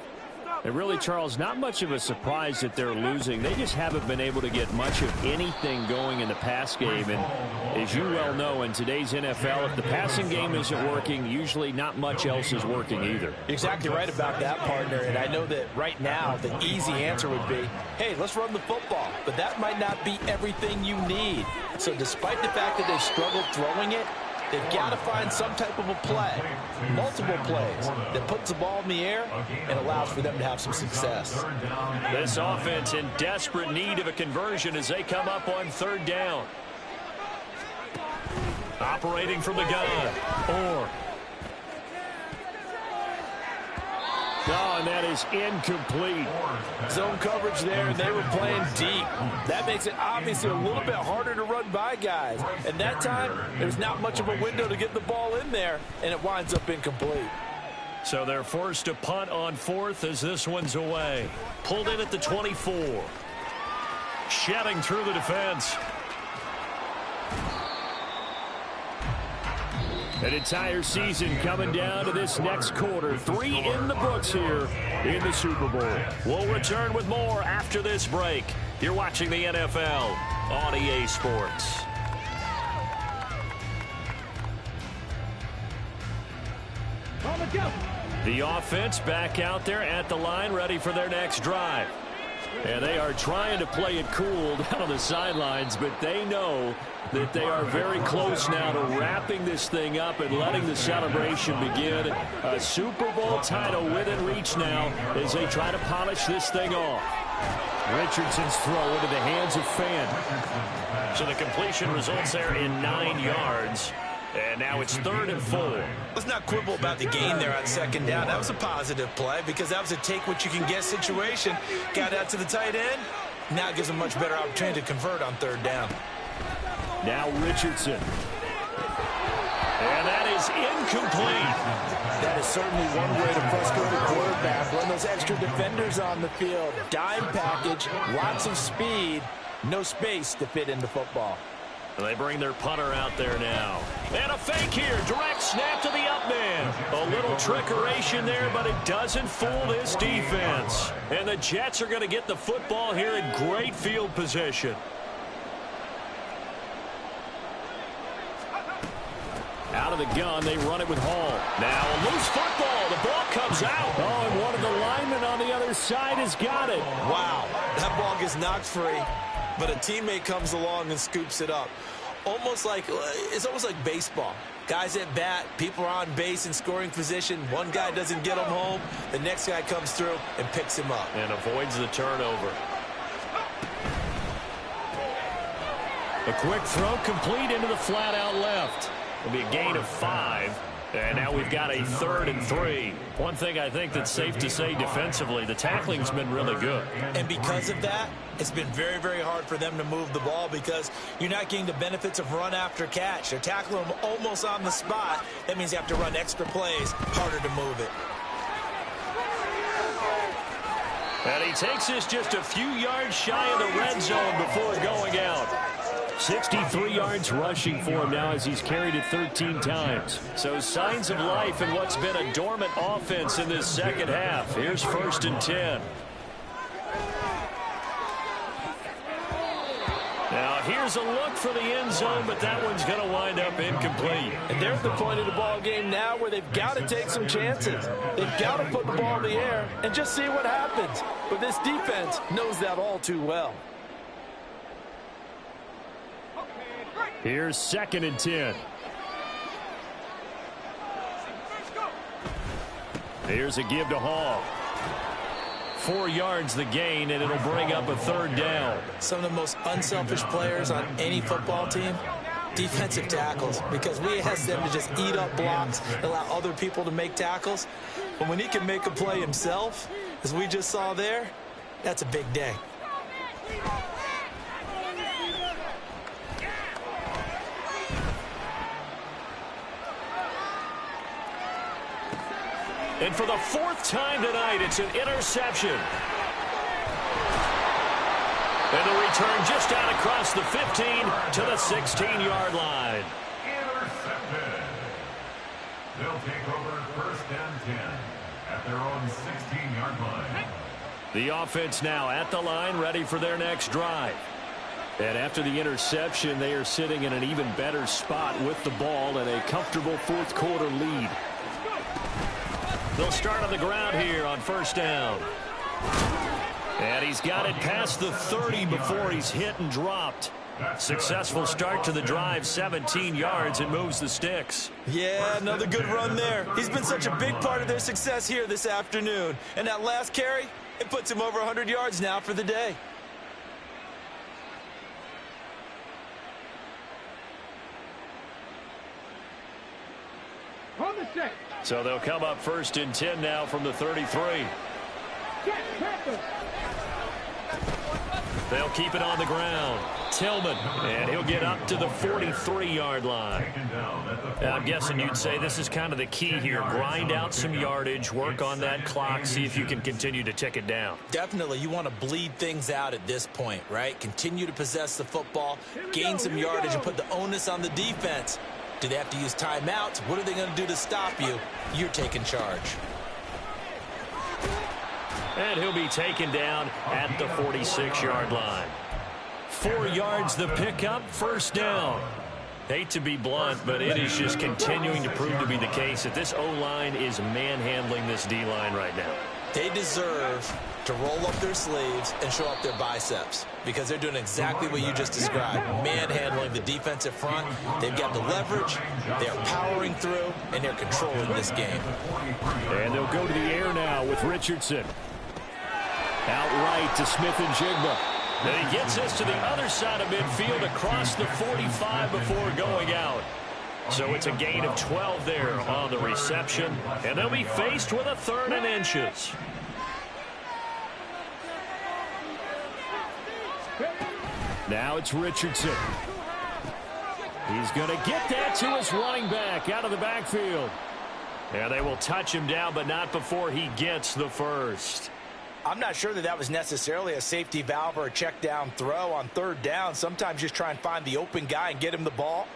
And really, Charles, not much of a surprise that they're losing. They just haven't been able to get much of anything going in the pass game. And as you well know, in today's NFL, if the passing game isn't working, usually not much else is working either. Exactly right about that, partner. And I know that right now the easy answer would be, hey, let's run the football. But that might not be everything you need. So despite the fact that they've struggled throwing it, they've got to find some type of a play, multiple plays, that puts the ball in the air and allows for them to have some success. This offense in desperate need of a conversion as they come up on third down. Operating from the gun. Orr. Oh, and that is incomplete. Zone coverage there, and they were playing deep. That makes it obviously a little bit harder to run by guys. And that time, there's not much of a window to get the ball in there, and it winds up incomplete. So they're forced to punt on fourth as this one's away. Pulled in at the 24. Shedding through the defense. An entire season coming down to this next quarter. 3 in the books here in the Super Bowl. We'll return with more after this break. You're watching the NFL on EA Sports. The offense back out there at the line, ready for their next drive. And they are trying to play it cool down on the sidelines, but they know that they are very close now to wrapping this thing up and letting the celebration begin. A Super Bowl title within reach now as they try to polish this thing off. Richardson's throw into the hands of Fan. So the completion results there in 9 yards. And now it's 3rd and 4. Let's not quibble about the gain there on second down. That was a positive play because that was a take-what-you-can-get situation. Got out to the tight end. Now it gives them a much better opportunity to convert on 3rd down. Now Richardson. And that is incomplete. That is certainly one way to frustrate a quarterback. Run those extra defenders on the field. Dime package, lots of speed, no space to fit into football. They bring their punter out there now. And a fake here. Direct snap to the up man. A little trickeration there, but it doesn't fool this defense. And the Jets are going to get the football here in great field position. Out of the gun, they run it with Hall. Now a loose football. The ball comes out. Oh, and one of the linemen on the other side has got it. Wow, that ball gets knocked free, but a teammate comes along and scoops it up. It's almost like baseball. Guys at bat, people are on base in scoring position. One guy doesn't get him home. The next guy comes through and picks him up. And avoids the turnover. A quick throw complete into the flat out left. It'll be a gain of 5. And now we've got a 3rd and 3. One thing I think that's safe to say defensively, the tackling's been really good. And because of that, it's been very, very hard for them to move the ball because you're not getting the benefits of run after catch. They're tackling them almost on the spot. That means you have to run extra plays, harder to move it. And he takes this just a few yards shy of the red zone before going out. 63 yards rushing for him now as he's carried it 13 times. So signs of life in what's been a dormant offense in this second half. Here's 1st and 10. Now here's a look for the end zone, but that one's going to wind up incomplete. And they're at the point of the ball game now where they've got to take some chances. They've got to put the ball in the air and just see what happens. But this defense knows that all too well. Here's 2nd and 10. Here's a give to Hall. 4 yards the gain, and it'll bring up a 3rd down. Some of the most unselfish players on any football team, defensive tackles, because we ask them to just eat up blocks, allow other people to make tackles. But when he can make a play himself, as we just saw there, that's a big day. And for the 4th time tonight, it's an interception. And the return just out across the 15 to the 16-yard line. Intercepted. They'll take over 1st and 10 at their own 16-yard line. The offense now at the line, ready for their next drive. And after the interception, they are sitting in an even better spot with the ball and a comfortable 4th quarter lead. They'll start on the ground here on 1st down. And he's got it past the 30 before he's hit and dropped. Successful start to the drive, 17 yards, and moves the sticks. Yeah, another good run there. He's been such a big part of their success here this afternoon. And that last carry, it puts him over 100 yards now for the day. On the set. So they'll come up 1st and 10 now from the 33. They'll keep it on the ground. Tillman, and he'll get up to the 43-yard line. I'm guessing you'd say this is kind of the key here. Grind out some yardage, work on that clock, see if you can continue to tick it down. Definitely, you want to bleed things out at this point, right? Continue to possess the football, gain some yardage, and put the onus on the defense. Do they have to use timeouts? What are they going to do to stop you? You're taking charge. And he'll be taken down at the 46-yard line. 4 yards the pickup, 1st down. Hate to be blunt, but it is just continuing to prove to be the case that this O-line is manhandling this D-line right now. They deserve to roll up their sleeves and show up their biceps because they're doing exactly what you just described, manhandling the defensive front. They've got the leverage, they're powering through, and they're controlling this game. And they'll go to the air now with Richardson. Outright to Smith and Jigba. Then he gets us to the other side of midfield across the 45 before going out. So it's a gain of 12 there on the reception, and they'll be faced with a 3rd and inches. Now it's Richardson. He's going to get that to his running back out of the backfield. And they will touch him down, but not before he gets the 1st. I'm not sure that was necessarily a safety valve or a check down throw on 3rd down. Sometimes just try and find the open guy and get him the ball.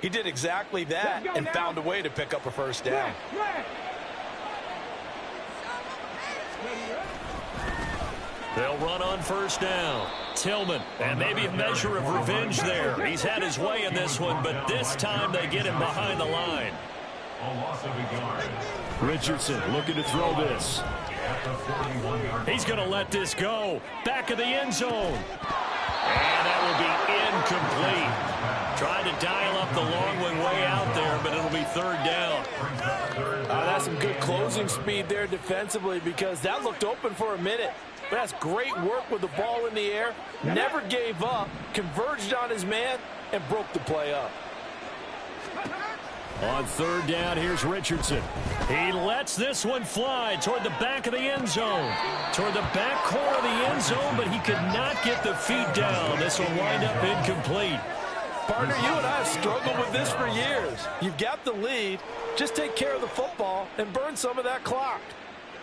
He did exactly that and found a way to pick up a 1st down. They'll run on 1st down. Tillman, and maybe a measure of revenge there. He's had his way in this one, but this time they get him behind the line. Richardson looking to throw this. He's going to let this go. Back of the end zone. And that will be incomplete. Trying to dial up the long way out there, but it'll be 3rd down. That's some good closing speed there defensively because that looked open for a minute. But that's great work with the ball in the air. Never gave up, converged on his man, and broke the play up. On 3rd down, here's Richardson. He lets this one fly toward the back of the end zone. Toward the back corner of the end zone, but he could not get the feet down. This will wind up incomplete. Partner, you and I have struggled with this for years. You've got the lead. Just take care of the football and burn some of that clock.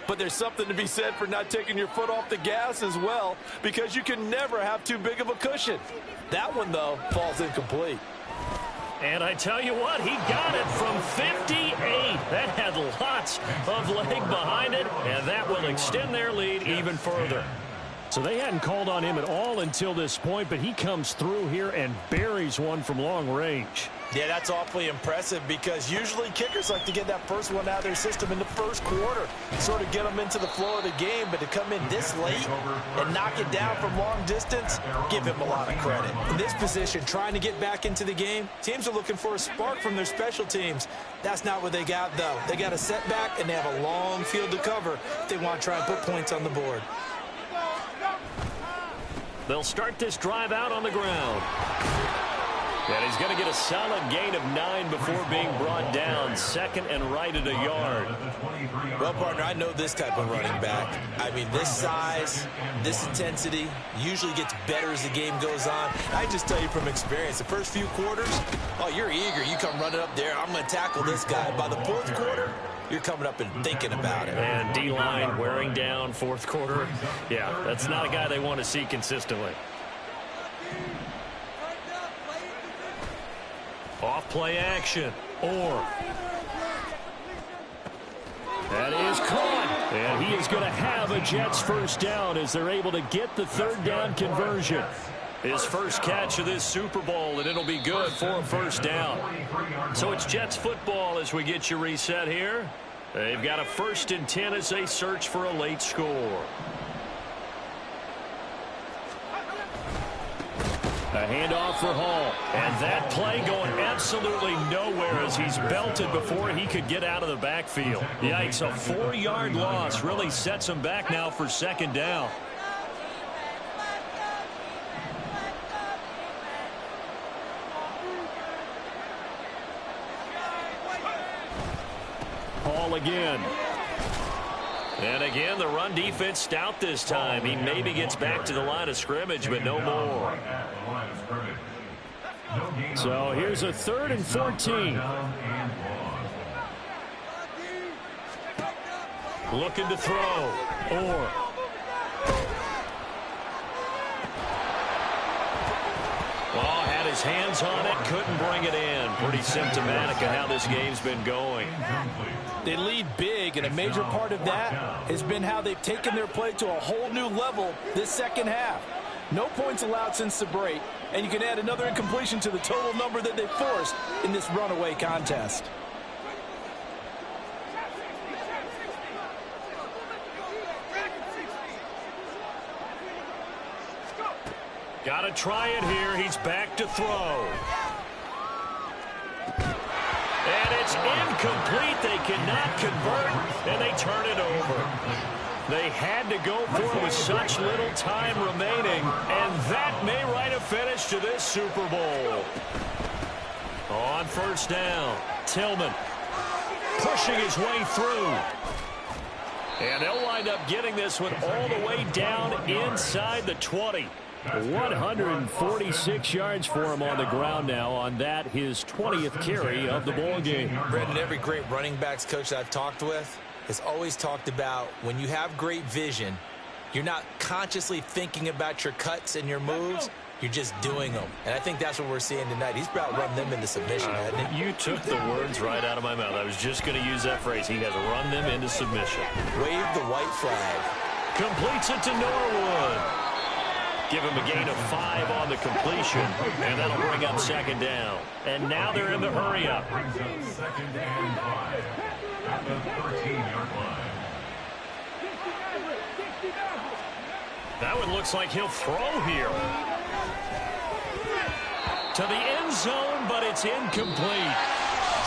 But there's something to be said for not taking your foot off the gas as well, because you can never have too big of a cushion. That one, though, falls incomplete. And I tell you what, he got it from 58. That had lots of leg behind it, and that will extend their lead even further. So they hadn't called on him at all until this point, but he comes through here and buries one from long range. Yeah, that's awfully impressive because usually kickers like to get that first one out of their system in the first quarter, sort of get them into the flow of the game, but to come in this late and knock it down from long distance, give him a lot of credit. In this position, trying to get back into the game, teams are looking for a spark from their special teams. That's not what they got, though. They got a setback, and they have a long field to cover if they want to try and put points on the board. They'll start this drive out on the ground. And he's going to get a solid gain of 9 before being brought down. Second and right at a yard. Well, partner, I know this type of running back. I mean, this size, this intensity usually gets better as the game goes on. I just tell you from experience, the first few quarters, oh, you're eager. You come running up there, I'm going to tackle this guy. By the fourth quarter, you're coming up and thinking about it. And D-line wearing down fourth quarter. Yeah, that's not a guy they want to see consistently. Off play action. Orr. That is caught. And he is going to have a Jets first down as they're able to get the third down conversion. His first catch of this Super Bowl, and it'll be good for a first down. So it's Jets football as we get you reset here. They've got a 1st and 10 as they search for a late score. A handoff for Hall. And that play going absolutely nowhere as he's belted before he could get out of the backfield. Yikes, a 4-yard loss really sets him back now for second down. Hall again. And again, the run defense stout this time. He maybe gets back to the line of scrimmage, but no more. So here's a 3rd and 14. Looking to throw. Orr. Oh, had his hands on it, couldn't bring it in. Pretty symptomatic of how this game's been going. They lead big, and a major part of that has been how they've taken their play to a whole new level this second half. No points allowed since the break, and you can add another incompletion to the total number that they forced in this runaway contest. Got to try it here. He's back to throw. And it's incomplete. They cannot convert, and they turn it over. They had to go for it with such little time remaining, and that may write a finish to this Super Bowl. On first down, Tillman pushing his way through. And they'll wind up getting this one all the way down inside the 20. 146 yards for him on the ground now on that, his 20th carry of the ball game. Brendan, every great running backs coach that I've talked with has always talked about when you have great vision, you're not consciously thinking about your cuts and your moves. You're just doing them. And I think that's what we're seeing tonight. He's about run them into submission, hasn't he? You took the words right out of my mouth. I was just going to use that phrase. He has run them into submission. Wave the white flag. Completes it to Norwood. Give him a gain of 5 on the completion, and that'll bring up second down. And now they're in the hurry-up. Second and 5 at the 13-yard line. That one looks like he'll throw here. To the end zone, but it's incomplete.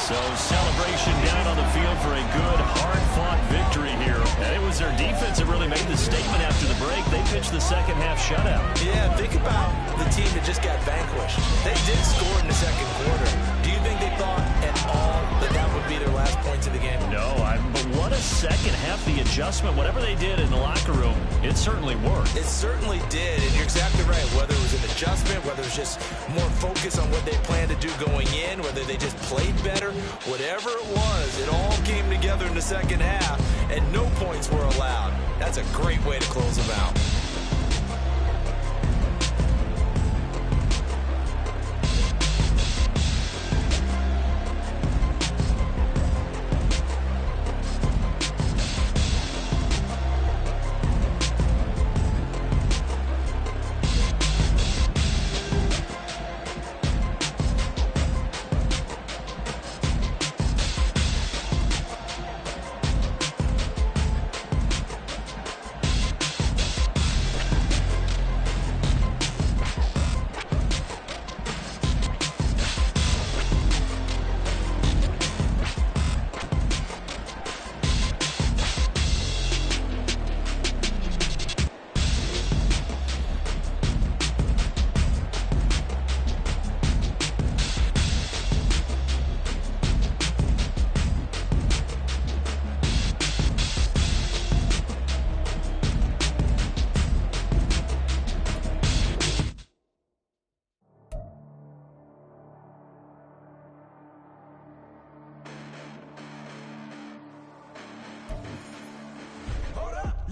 So celebration down on the field for a good, hard-fought victory here. And it was their defense that really made the statement after the break. They pitched the second half shutout. Yeah, think about the team that just got vanquished. They did score in the second quarter. Do you think they thought at all that that would be their last points of the game? No, but what a second half, the adjustment, whatever they did in the locker room, it certainly worked. It certainly did, and you're exactly right. Whether it was an adjustment, whether it was just more focus on what they planned to do going in, whether they just played better, whatever it was, it all came together in the second half, and no points were allowed. That's a great way to close them out.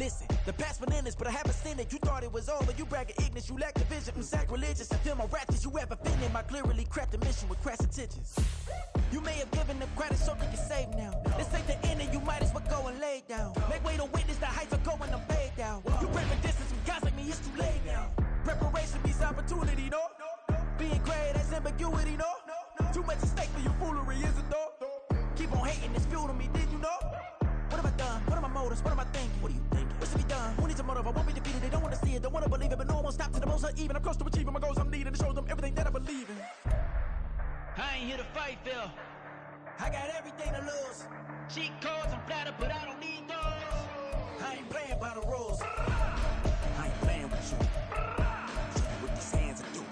Listen, the past been endless, but I haven't seen it. You thought it was over, you bragging ignorance, you lack the vision. I'm sacrilegious, I feel my ratchets, you ever offended my clearly crafted mission with crass intentions. You may have given them credit so they can save now. This ain't the end and you might as well go and lay down. Make way to witness the heights are going to fade down. You break distance with guys like me, it's too late now. Preparation means opportunity, no? Being great, that's ambiguity, no? Too much at stake for your foolery, is it though? Keep on hating, it's fuel to me, did you know? What have I done? What are my motives? What am I thinking? What are you thinking? What's to be done? Who needs a motive? I won't be defeated. They don't want to see it, don't want to believe it, but no one won't stop to the most even. I'm close to achieving my goals. I'm needing to show them everything that I believe in. I ain't here to fight, Phil. I got everything to lose. Cheat codes, I'm flattered, but I don't need those. I ain't playing by the rules. I ain't playing with you. Show you what these hands are doing.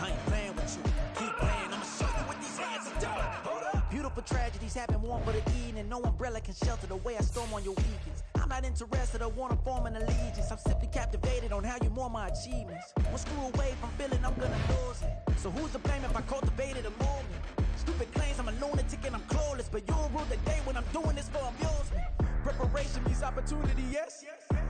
I ain't playing with you. Keep playing, I'ma show you what these hands are doing. Hold up. Beautiful tragedies happen one for the evening, and no umbrella can shelter the way I storm on your weekends. I'm not interested or wanna form an allegiance. I'm simply captivated on how you mourn my achievements. One screw away from feeling I'm gonna lose it. So who's to blame if I cultivated a movement? Stupid claims I'm a lunatic and I'm clueless, but you'll rule the day when I'm doing this for amusement. Preparation means opportunity, yes.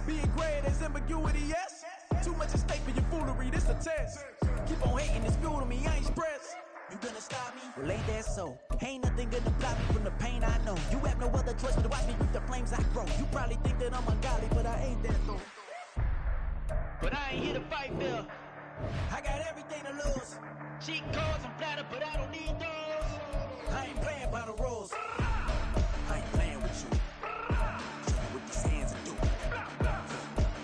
Being great, there's ambiguity, yes. Too much at stake for your foolery, this a test. Keep on hating, it's fuel to me, I ain't stressed. You gonna stop me? Well, ain't that so? Ain't nothing gonna block me from the pain I know. You have no other choice but to watch me reap the flames I grow. You probably think that I'm ungodly, but I ain't that though. But I ain't here to fight, Phil. I got everything to lose. Cheat codes, I'm flattered, but I don't need those. I ain't playing by the rules. I ain't playing with you. Show you what these hands are doing.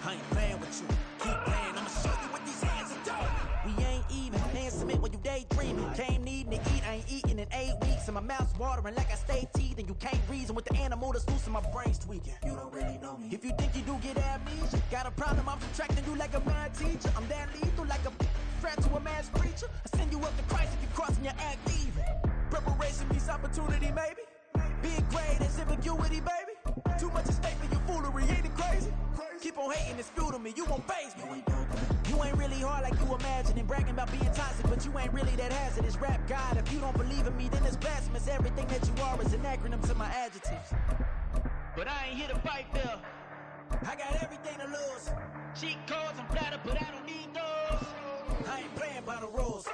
I ain't playing with you. Keep playing, I'ma show you what these hands are doing. We ain't even. Can't submit when you daydreaming. Came needing to eat, I ain't eating in 8 weeks. And my mouth's watering like I stay teeth. And you can't reason with the animal that's loose and my brain's tweaking. You don't really know me. If you think you do get amnesia, got a problem, I'm subtracting you like a mad teacher. I'm that lethal like a threat to a mass preacher. I send you up to Christ if you crossing your act even. Preparation means opportunity, maybe. Being great is ambiguity, baby. Too much at stake for your foolery, ain't it crazy? Keep on hating, it's fuel to me, you won't faze me. You ain't really hard like you imagine and bragging about being toxic, but you ain't really that hazardous. Rap God, if you don't believe in me, then it's blasphemous. Everything that you are is an acronym to my adjectives. But I ain't here to fight, Phil. I got everything to lose. Cheat codes, I'm flattered, but I don't need those. I ain't playing by the rules.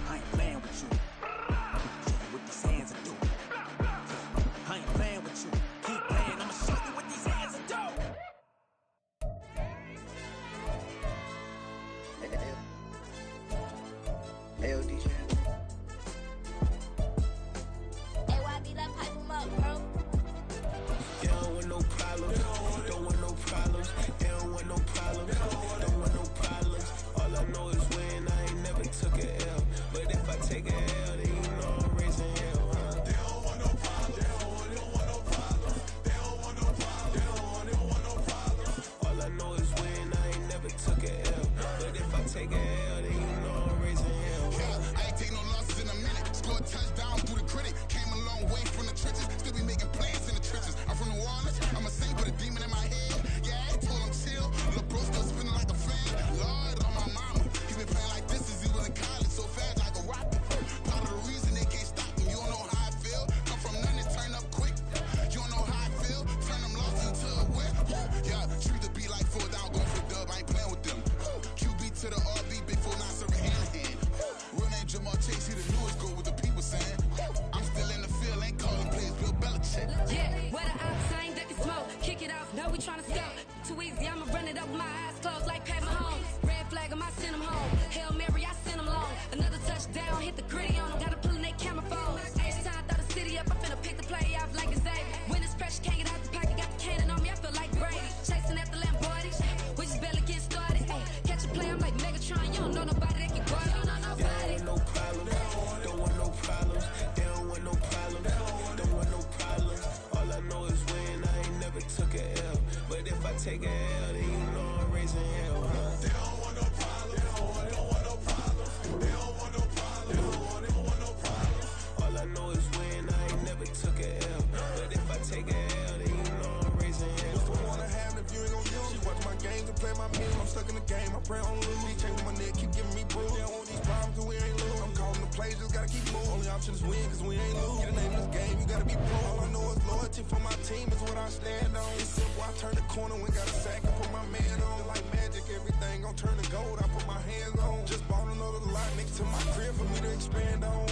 I ain't playing with you. Show you what these hands are doing. I ain't playing with you. Keep playing, I'ma show you what these hands are doing. Hey, DJ. Hey, YB, let pipe him up, bro. You don't want no problems. Don't want no problems. You don't want no problems. Don't want no problems. All I know is when I ain't never took a L. But if I take a L, then you know I'm raising hell, huh? They don't want no problems. They don't want no problems. They don't want no problems. They don't want no problems. All I know is when I ain't never took a L. But if I take a L, then you know I'm raising hell. Yeah, I ain't take no losses in a minute. Scored a touchdown through the critic. Came a long way from the trenches. Still be making plans in the trenches. I'm from New Orleans. I'm a saint with a demon in my head. Yeah, I told him chill. Lil' bro still spinning like a fan. Lord on my mama. He been playing like this since he was in college. So fast like a rocket. Part of the reason they can't stop me. You don't know how I feel. Come from nothing, turn up quick. You don't know how I feel. Turn them losses into a win. Yeah, treat the beat like 4 down. Go for the dub. I ain't playing with them. QB to the RB. Big 4 9 serving hand in hand. Real name Jamal Chase. He the newest goal with the people saying. I'm still in the field. Ain't calling plays. Bill Belichick. Yeah, where the ops ain't that can smoke. Kick it off. Now we tryna scout. Too easy. I'ma run it up with my eyes closed like Pat Mahomes. Red flag him, I send him home. Hail Mary, I send him long. Another touchdown, hit the gritty on him. Gotta pull in that camera phone. H-time, throw the city up. I'm finna pick the play off like it's Xavier. When it's pressure, can't get out the pocket. Got the cannon on me, I feel like Brady. Chasing after Lamborghini. We just barely get started. Ay, catch a play, I'm like Megatron. You don't know nobody that can guard it. You don't know nobody. They don't want no problems. Don't want no problems. They don't want no problems. Don't want no problems. All I know is when I ain't never took a L. But if I take a L, then you know I'm raising hell, huh? They don't want no problems. They don't want no problems. They don't want no problems. They don't want no problems. All I know is when I ain't never took a L. But if I take a L, then you know I'm raising hell. What's the point of having if you ain't gon' use? She watch my games and play my music. I'm stuck in the game. I pray on lose. He chain with my neck, keep giving me bruise. They don't want these problems, cause we ain't lose. I'm calling the play. way, just gotta keep moving. Only option is win, cause we ain't lose. Get a name in this game, you gotta be pro. All I know is loyalty for my team is what I stand on. It's simple, I turn the corner when got a sack and put my man on. Like magic, everything gon' turn to gold, I put my hands on. Just bought another lot next to my crib for me to expand on.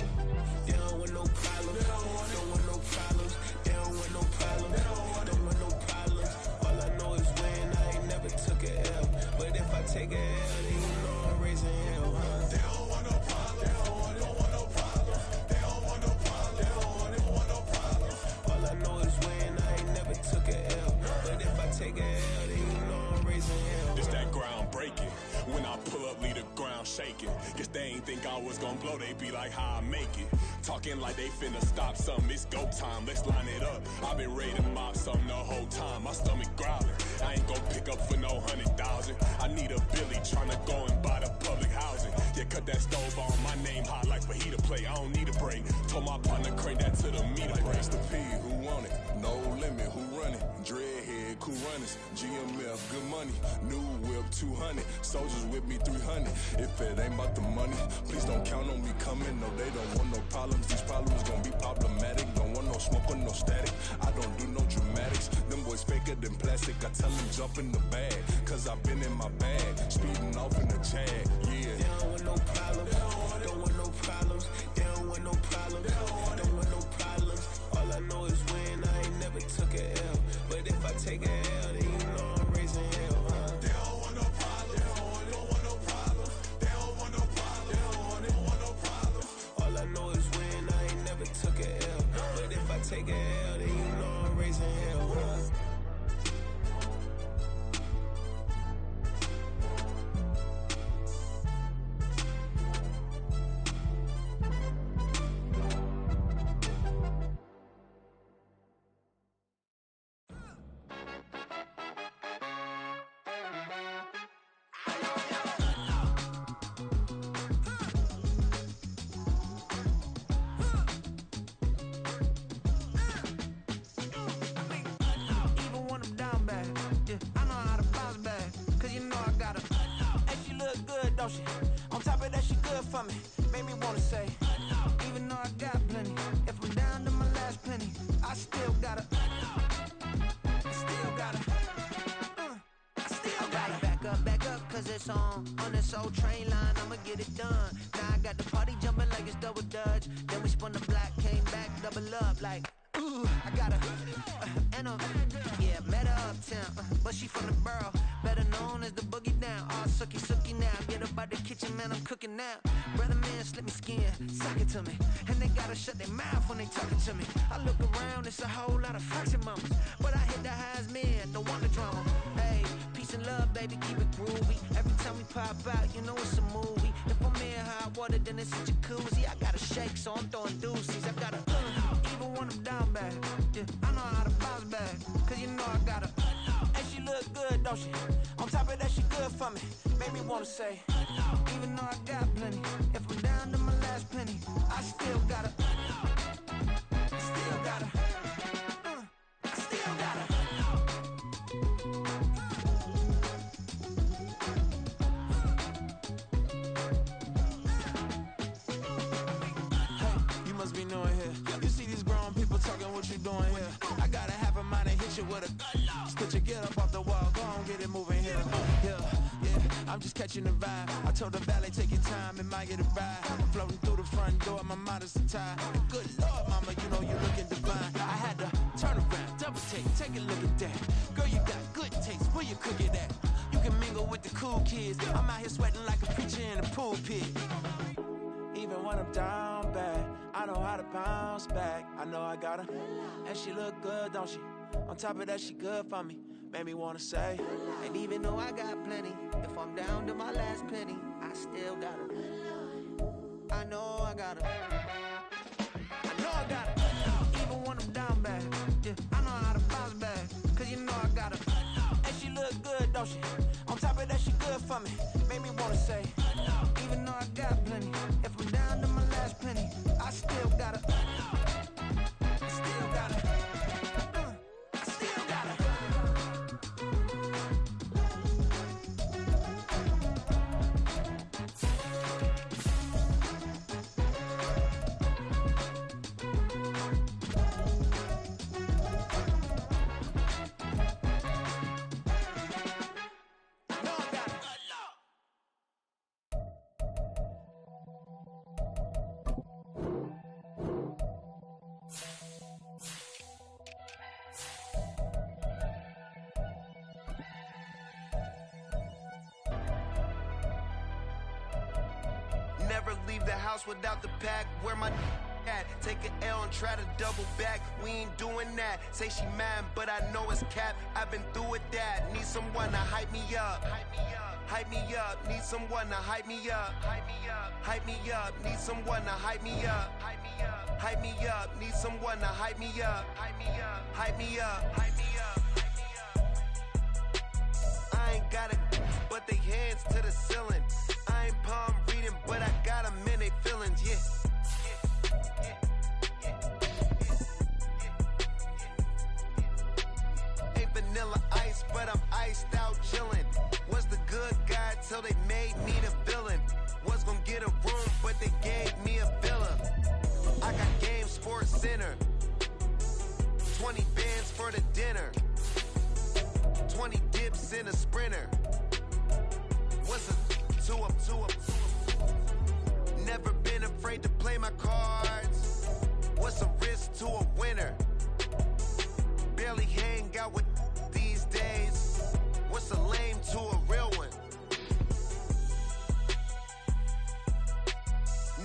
They don't want no problems, don't want no problems. They don't want no problems, don't want no problems. All I know is win, I ain't never took a L. But if I take a L, then you know I'm raising hell, huh? They don't want no problems, they don't want no problems. They don't want no problems, they don't want no problems. All I know is win, I ain't never took a L. But if I take a L, then you know I'm raising hell. It's that ground breaking. When I pull up, leave the ground shaking. Guess they ain't think I was gonna blow, they be like, how I make it. Talking like they finna stop something, it's go time, let's line it up. I've been ready to mop something the whole time, my stomach growling. I ain't gon' pick up for no 100,000. I need a Billy tryna go and buy the public housing. Yeah, cut that stove on, my name hot like fajita plate. I don't need a break. Told my partner crank that to the meter break. Race the P, who want it? No limit, who run it? Dreadhead, cool runners. GMF, good money. New whip, 200. Soldiers with me, 300. If it ain't about the money, please don't count on me coming. No, they don't want no problems. These problems gon' be problematic. Don't want no smoke or no static. I don't do no dramatics. Them boys faker than plastic. I tell them jump in the bag, cause I've been in my bag. Speeding off in the Jag, yeah. They don't want no problems. Don't want no problems. They don't want no problems. Don't want no problems. All I know is win. I ain't never took a L. But if I take a L, then you know I'm raising hell, huh? They don't want no problems. They don't want no problems. They don't want no problems. They don't want no problems. All I know is win. I ain't never took a L. But if I take a L, then you know I'm raising hell, huh? On top of that, she good for me. Made me wanna say, even though I got plenty, if I'm down to my last penny, I still gotta, back up, cause it's on this old train line, I'ma get it done. Now I got the party jumping like it's double dutch. Then we spun the block, came back, double up like, ooh, I got her, and yeah, met her uptown, but she from the borough, better known as the boogie down. All sookie now, get up out the kitchen, man, I'm cooking now. Brother man, slip me skin, suck it to me, and they gotta shut their mouth when they talking to me. I look around, it's a whole lot of flexing mamas, but I hit the highs, man, don't want the drama. Hey, peace and love, baby, keep it groovy. Every time we pop out, you know it's a movie. If I'm in hot water, then it's a jacuzzi. I gotta shake, so I'm throwing deuces. I gotta even when I'm down bad. Yeah, I know how to bounce back, cause you know I gotta. And she look good, don't she? On top of that, she good for me. Made me wanna say, even though I got plenty, if I'm down to my last penny, I still gotta. I'm just catching the vibe. I told the valet, take your time, it might get a ride. I'm floating through the front door, my modest attire. Good Lord, mama, you know you're looking divine. I had to turn around, double take a look at that. Girl, you got good taste, where you cook it at? You can mingle with the cool kids. I'm out here sweating like a preacher in a pulpit. Even when I'm down bad, I know how to bounce back. I know I got her, and she look good, don't she? On top of that, she good for me. Made me wanna say, and even though I got plenty, if I'm down to my last penny, I still got her. I know I got her. I know I got her. Even when I'm down bad, yeah, I know how to bounce back, cause you know I got her. And she look good, don't she? On top of that, she good for me. Made me wanna say, even though I got plenty, if I'm down to my last penny, I still got her. I still got her. Never leave the house without the pack. Where my at? Take an L and try to double back. We ain't doing that. Say she mad, but I know it's cap. I've been through with that. Need someone to hype me up. Hype me up. Hype me up. Need someone to hype me up. Hype me up. Hype me up. Need someone to hype me up. Hype me up. Hype me up. Need someone to hype me up. Hype me up. Hype me up. Hype me up. I ain't got it, but they hands to the ceiling. I ain't palm reading, but I got them in they feelings, yeah. Ain't vanilla ice, but I'm iced out chillin'. Was the good guy till they made me the villain. Was gonna get a room, but they gave me a villa. I got Game Sports Center. 20 bands for the dinner. 20 dips in a sprinter. What's a two up? Never been afraid to play my cards. What's a risk to a winner? Barely hang out with these days. What's a lame to a real one?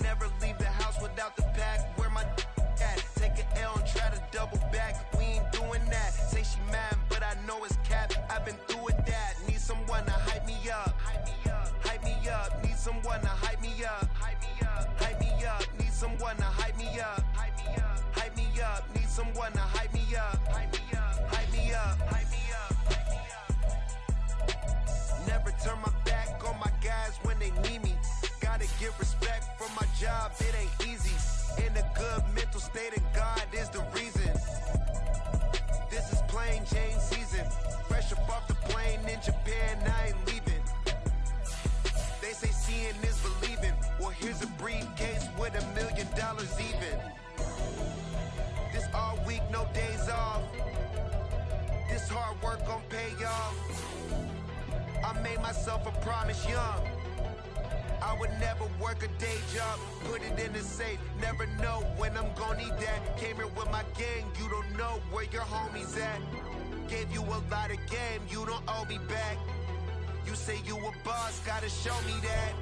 Never leave the house without the pack. Where my at? Take an L and try to double back. We ain't doing that. Say she mad, but I know it's cap. I've been through with that. Need someone to hype me up. Hype me up. Hype me up. Need someone to hype me up. Hype me up. Hype me up. Need someone to hype me up. Hype me up. Hype me up. Need someone to hype me up. Hype me up. Hype me up. Hype me up. Hype me up. Never turn my back on my guys when they need me. Gotta give respect for my job. It ain't easy. In a good mental state, and God is the reason. This is plain Jane season. Fresh up off the plane in Japan, I ain't leaving. They say seeing is believing. Well, here's a briefcase with $1 million even. This all week, no days off. This hard work gon' pay off. I made myself a promise young. I would never work a day job, put it in the safe, never know when I'm gonna need that. Came here with my gang, you don't know where your homies at. Gave you a lot of game, you don't owe me back. You say you a boss, gotta show me that.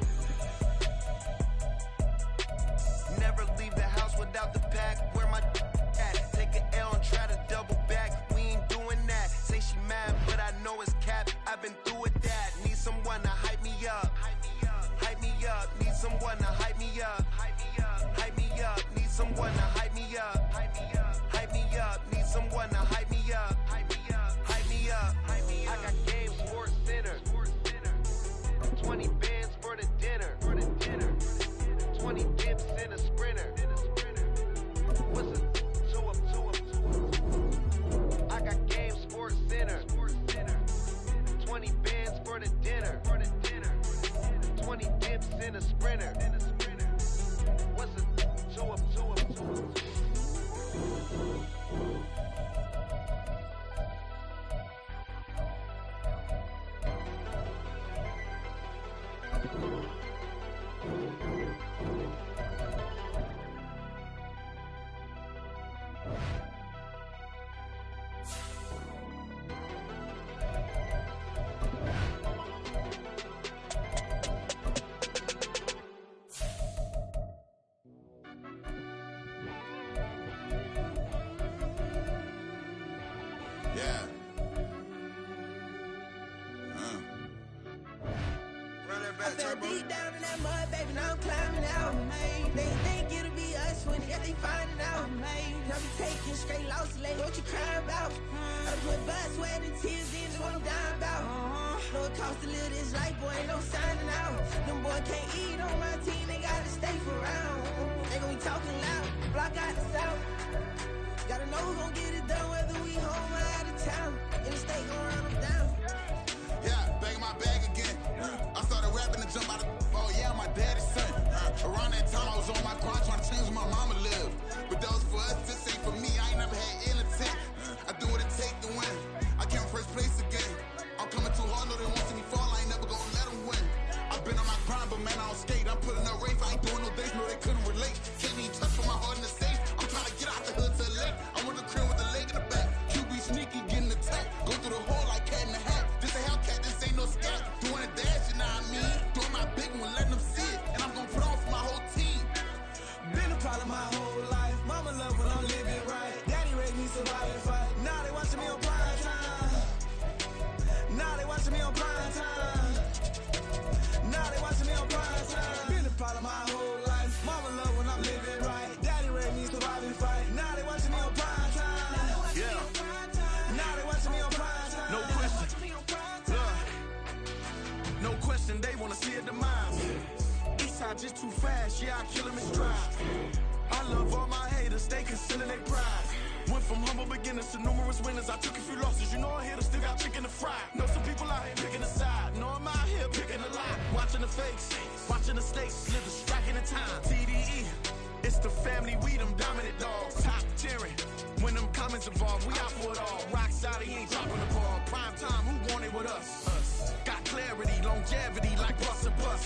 Never leave the house without the pack, where my at? Take an L and try to double back, we ain't doing that. Say she mad, but I know it's cap, I've been through with that. Need someone to hype me up. Hype me up, need someone to hype me up. Hype me up, hype me up, need someone to hype me up. Hype me up, hype me up, need someone to hype me up. Hype me up, hype me up, hype me up. I got Game Sports Center. 20 bands for the dinner. 20 dips in a sprinter. What's a two up? I got Game Sports Center. 20 bands for the dinner. 20 dips in a sprinter. What's a two up? Deep down in that mud, baby, now I'm climbing out. They think it'll be us when they finding out. Now we taking straight losses, like what you crying about? I put blood, sweat, and tears in what I'm dying about. Know it cost to live this life, boy, ain't no signing out. Them boy can't eat on my team, they gotta stay for round. They gon' be talking loud, block out the south. Gotta know who gon' get it done, whether we home or out of town. In the state, gon' run them down. Yeah, back in my bag again. I started rapping to jump out of oh yeah, my daddy's son. Around that time I was on my grind trying to change where my mama lived. But that was for us, this ain't for me. I ain't never had ill intent. I do what it take to win. I came first place again. I'm coming too hard, no they won't see me fall. I ain't never gonna let them win. I've been on my grind, but man I don't skate. I'm putting up race, I ain't doing no days, no they couldn't relate. Can't even touch for my heart in the safe. I'm trying to get out the hood to the lake. I'm with the crib with the leg in the back. QB sneaky, getting attacked. Go through the hole like cat in the hat. This a Hellcat, this ain't no scat. Doing a dash, you know what I mean? Doing my big one, letting them see it. And I'm gonna put on for my whole problem my whole life. Mama love when I'm living right. Daddy raised me survive and fight. Now they watching me on prime time. Now they watching me on prime time. Now they watching me on prime time. Been a problem my whole life. Mama love when I'm living right. Daddy raised me survive and fight. Now they watching me on prime time. Yeah. Now they watching me on prime time. No question. No question, they wanna see a demise. Eastside just too fast, yeah, I kill him in stride. I love all my haters, they concealing their pride. Went from humble beginners to numerous winners. I took a few losses, you know I hit, still got chicken to fry. Know some people out here picking a side, know I'm out here picking a lie. Watching the fakes, watching the stakes, slither, striking the time. TDE, it's the family, we them dominant dogs. Top tiering, when them comments involved, we out for it all. Rock side, he ain't dropping the ball. Prime time, who want it with us? Got clarity, longevity, like bus and bus.